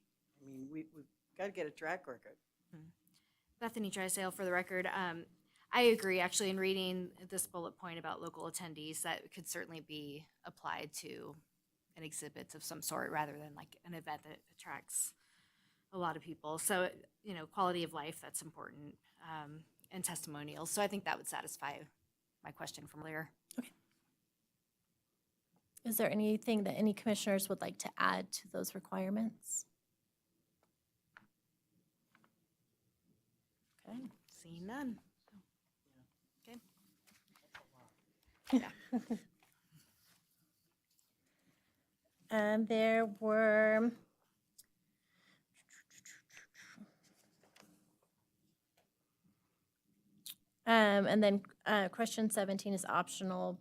A: I mean, we've got to get a track record.
E: Bethany Drysdale, for the record. I agree, actually, in reading this bullet point about local attendees, that could certainly be applied to an exhibit of some sort rather than like an event that attracts a lot of people. So, quality of life, that's important, and testimonials. So I think that would satisfy my question from earlier.
F: Is there anything that any commissioners would like to add to those requirements? Okay.
E: Seeing none. Okay.
F: And there were and then question 17 is optional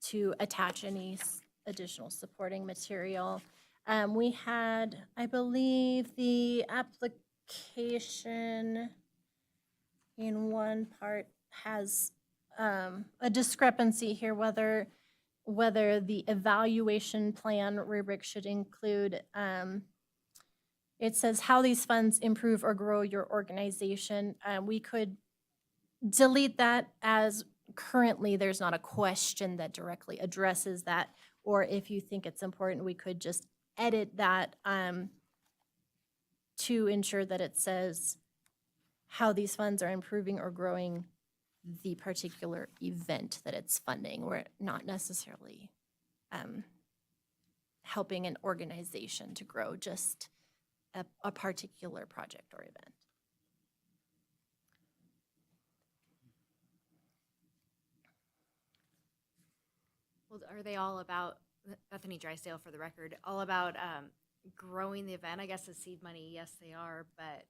F: to attach any additional supporting material. We had, I believe, the application in one part has a discrepancy here, whether the evaluation plan rubric should include, it says how these funds improve or grow your organization. We could delete that, as currently there's not a question that directly addresses that. Or if you think it's important, we could just edit that to ensure that it says how these funds are improving or growing the particular event that it's funding. We're not necessarily helping an organization to grow, just a particular project or event.
E: Well, are they all about, Bethany Drysdale for the record, all about growing the event? I guess the seed money, yes, they are, but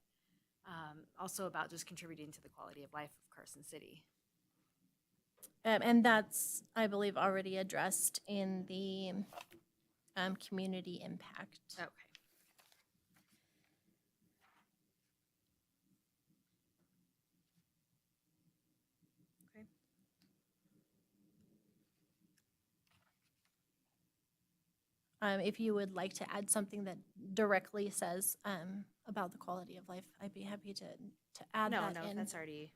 E: also about just contributing to the quality of life of Carson City.
F: And that's, I believe, already addressed in the community impact.
E: Okay. Okay.
F: If you would like to add something that directly says about the quality of life, I'd be happy to add
E: No,
F: that
E: no,
F: in.
E: that's already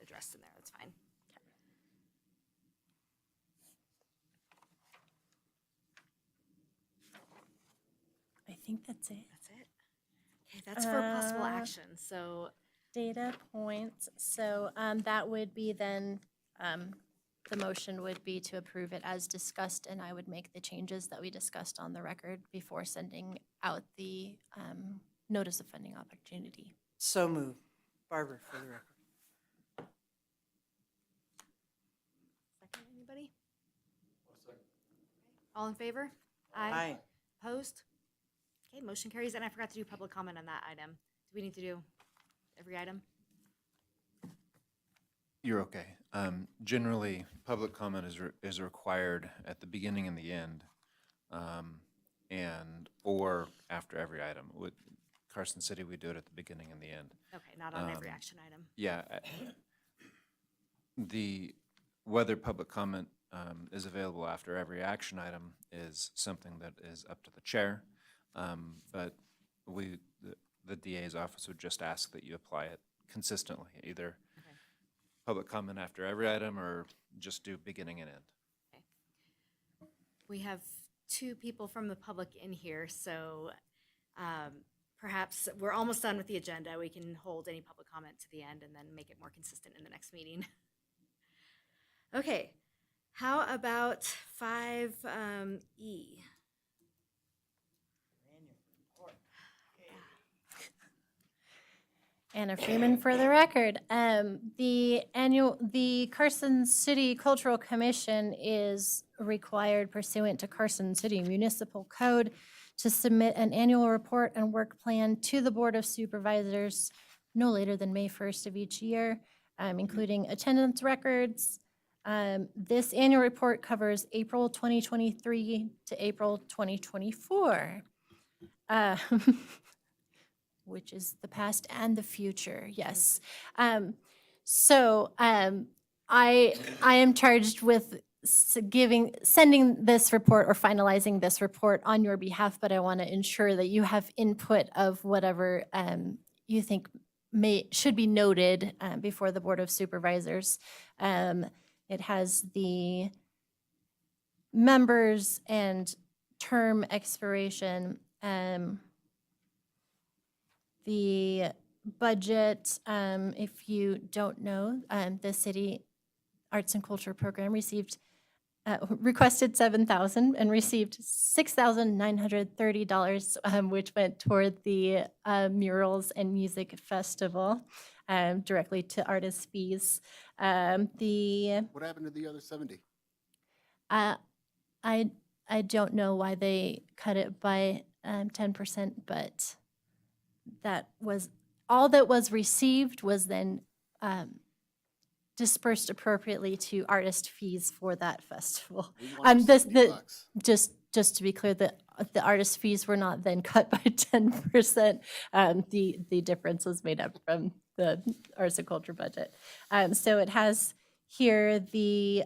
E: addressed in there. That's fine.
F: I think that's it.
E: That's it. Okay, that's for possible action. So
F: Data points, so that would be then, the motion would be to approve it as discussed, and I would make the changes that we discussed on the record before sending out the notice of funding opportunity.
A: So moved. Barbara, for the record.
E: second, anybody? All in favor?
A: Aye.
E: Opposed? Okay, motion carries. And I forgot to do public comment on that item. Do we need to do every item?
N: You're okay. Generally, public comment is required at the beginning and the end, or after every item. With Carson City, we do it at the beginning and the end.
E: Okay, not on every action item.
N: Yeah. Whether public comment is available after every action item is something that is up to the chair. But the DA's office would just ask that you apply it consistently, either public comment after every item or just do beginning and end.
E: Okay. We have two people from the public in here, so perhaps we're almost done with the agenda. We can hold any public comment to the end and then make it more consistent in the next meeting. Okay, how about 5E?
F: Anna Freeman for the record. The Carson City Cultural Commission is required pursuant to Carson City Municipal Code to submit an annual report and work plan to the Board of Supervisors no later than May 1st of each year, including attendance records. This annual report covers April 2023 to April 2024. Which is the past and the future, yes. So I am charged with sending this report or finalizing this report on your behalf, but I want to ensure that you have input of whatever you think should be noted before the Board of Supervisors. It has the members and term expiration, the budget, if you don't know, the city arts and culture program requested 7,000 and received $6,930, which went toward the murals and music festival, directly to artist fees. The
J: What happened to the other 70?
F: I I don't know why they cut it by 10%, but that was all that was received was then dispersed appropriately to artist fees for that festival.
J: We wanted
F: This
J: 70
F: the
J: bucks.
F: just to be clear, the artist fees were not then cut by 10%. The difference was made up from the arts and culture budget. So it has here the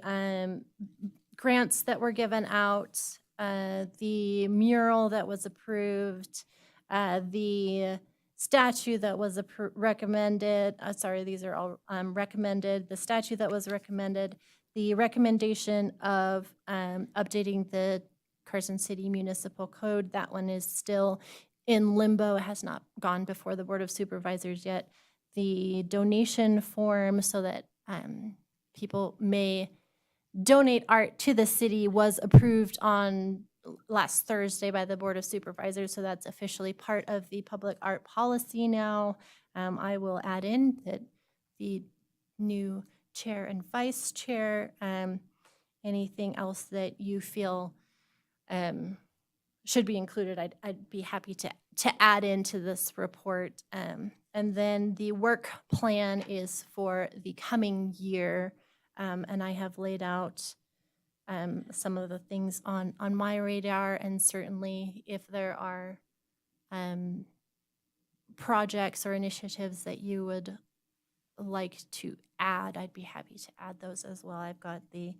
F: grants that were given out, the mural that was approved, the statue that was recommended, sorry, these are all recommended, the statue that was recommended, the recommendation of updating the Carson City Municipal Code. That one is still in limbo. It has not gone before the Board of Supervisors yet. The donation form so that people may donate art to the city was approved on last Thursday by the Board of Supervisors, so that's officially part of the public art policy now. I will add in that the new chair and vice chair, anything else that you feel should be included, I'd be happy to add into this report. And then the work plan is for the coming year, and I have laid out some of the things on my radar, and certainly if there are projects or initiatives that you would like to add, I'd be happy to add those as well. I've got the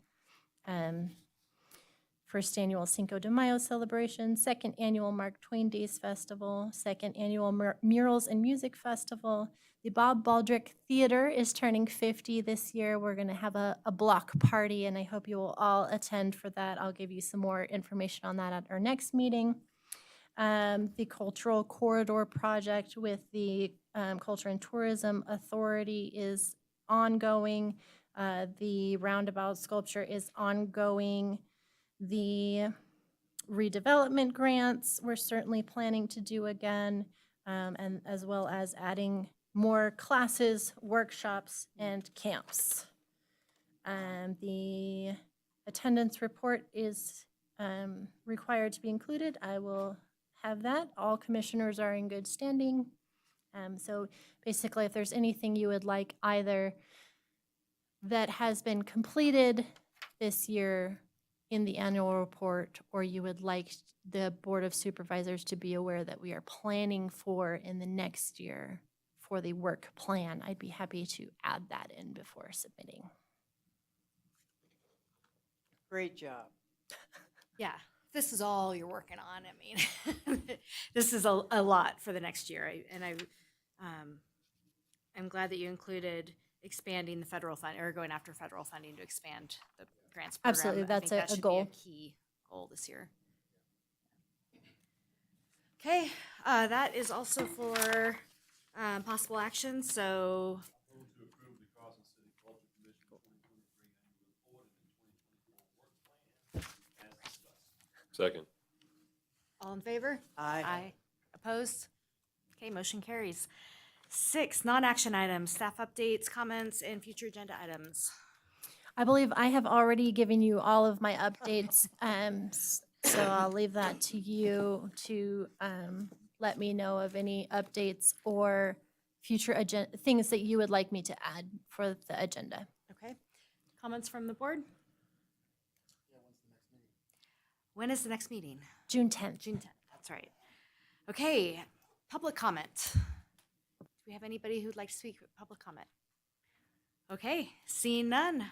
F: first annual Cinco de Mayo celebration, second annual Mark Twain Days Festival, second annual Murals and Music Festival. The Bob Baldrick Theater is turning 50 this year. We're going to have a block party, and I hope you will all attend for that. I'll give you some more information on that at our next meeting. The Cultural Corridor Project with the Culture and Tourism Authority is ongoing. The roundabout sculpture is ongoing. The redevelopment grants, we're certainly planning to do again, and as well as adding more classes, workshops, and camps. The attendance report is required to be included. I will have that. All commissioners are in good standing. So basically, if there's anything you would like either that has been completed this year in the annual report, or you would like the Board of Supervisors to be aware that we are planning for in the next year for the work plan, I'd be happy to add that in before submitting.
A: Great job.
E: Yeah, this is all you're working on. I mean, this is a lot for the next year. I'm glad that you included expanding the federal fund, or going after federal funding to expand the grants program.
F: Absolutely,
E: I
F: that's
E: think that
F: a
E: should
F: goal.
E: be a key goal this year. Okay, that is also for possible action, so.
D: Second.
E: All in favor?
A: Aye.
E: Opposed? Okay, motion carries. 6, non-action items, staff updates, comments, and future agenda items.
F: I believe I have already given you all of my updates, so I'll leave that to you to let me know of any updates or future things that you would like me to add for the agenda.
E: Okay, comments from the board? When is the next meeting?
F: June 10th.
E: June 10th, that's right. Okay, public comment. Do we have anybody who'd like to speak with public comment? Okay, seeing none,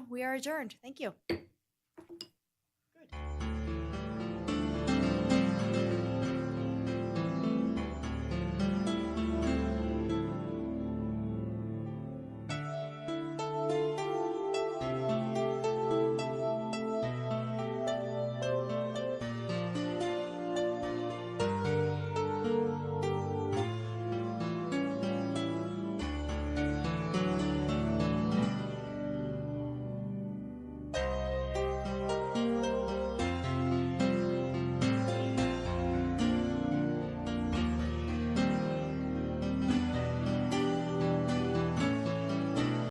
E: we are adjourned. Thank you.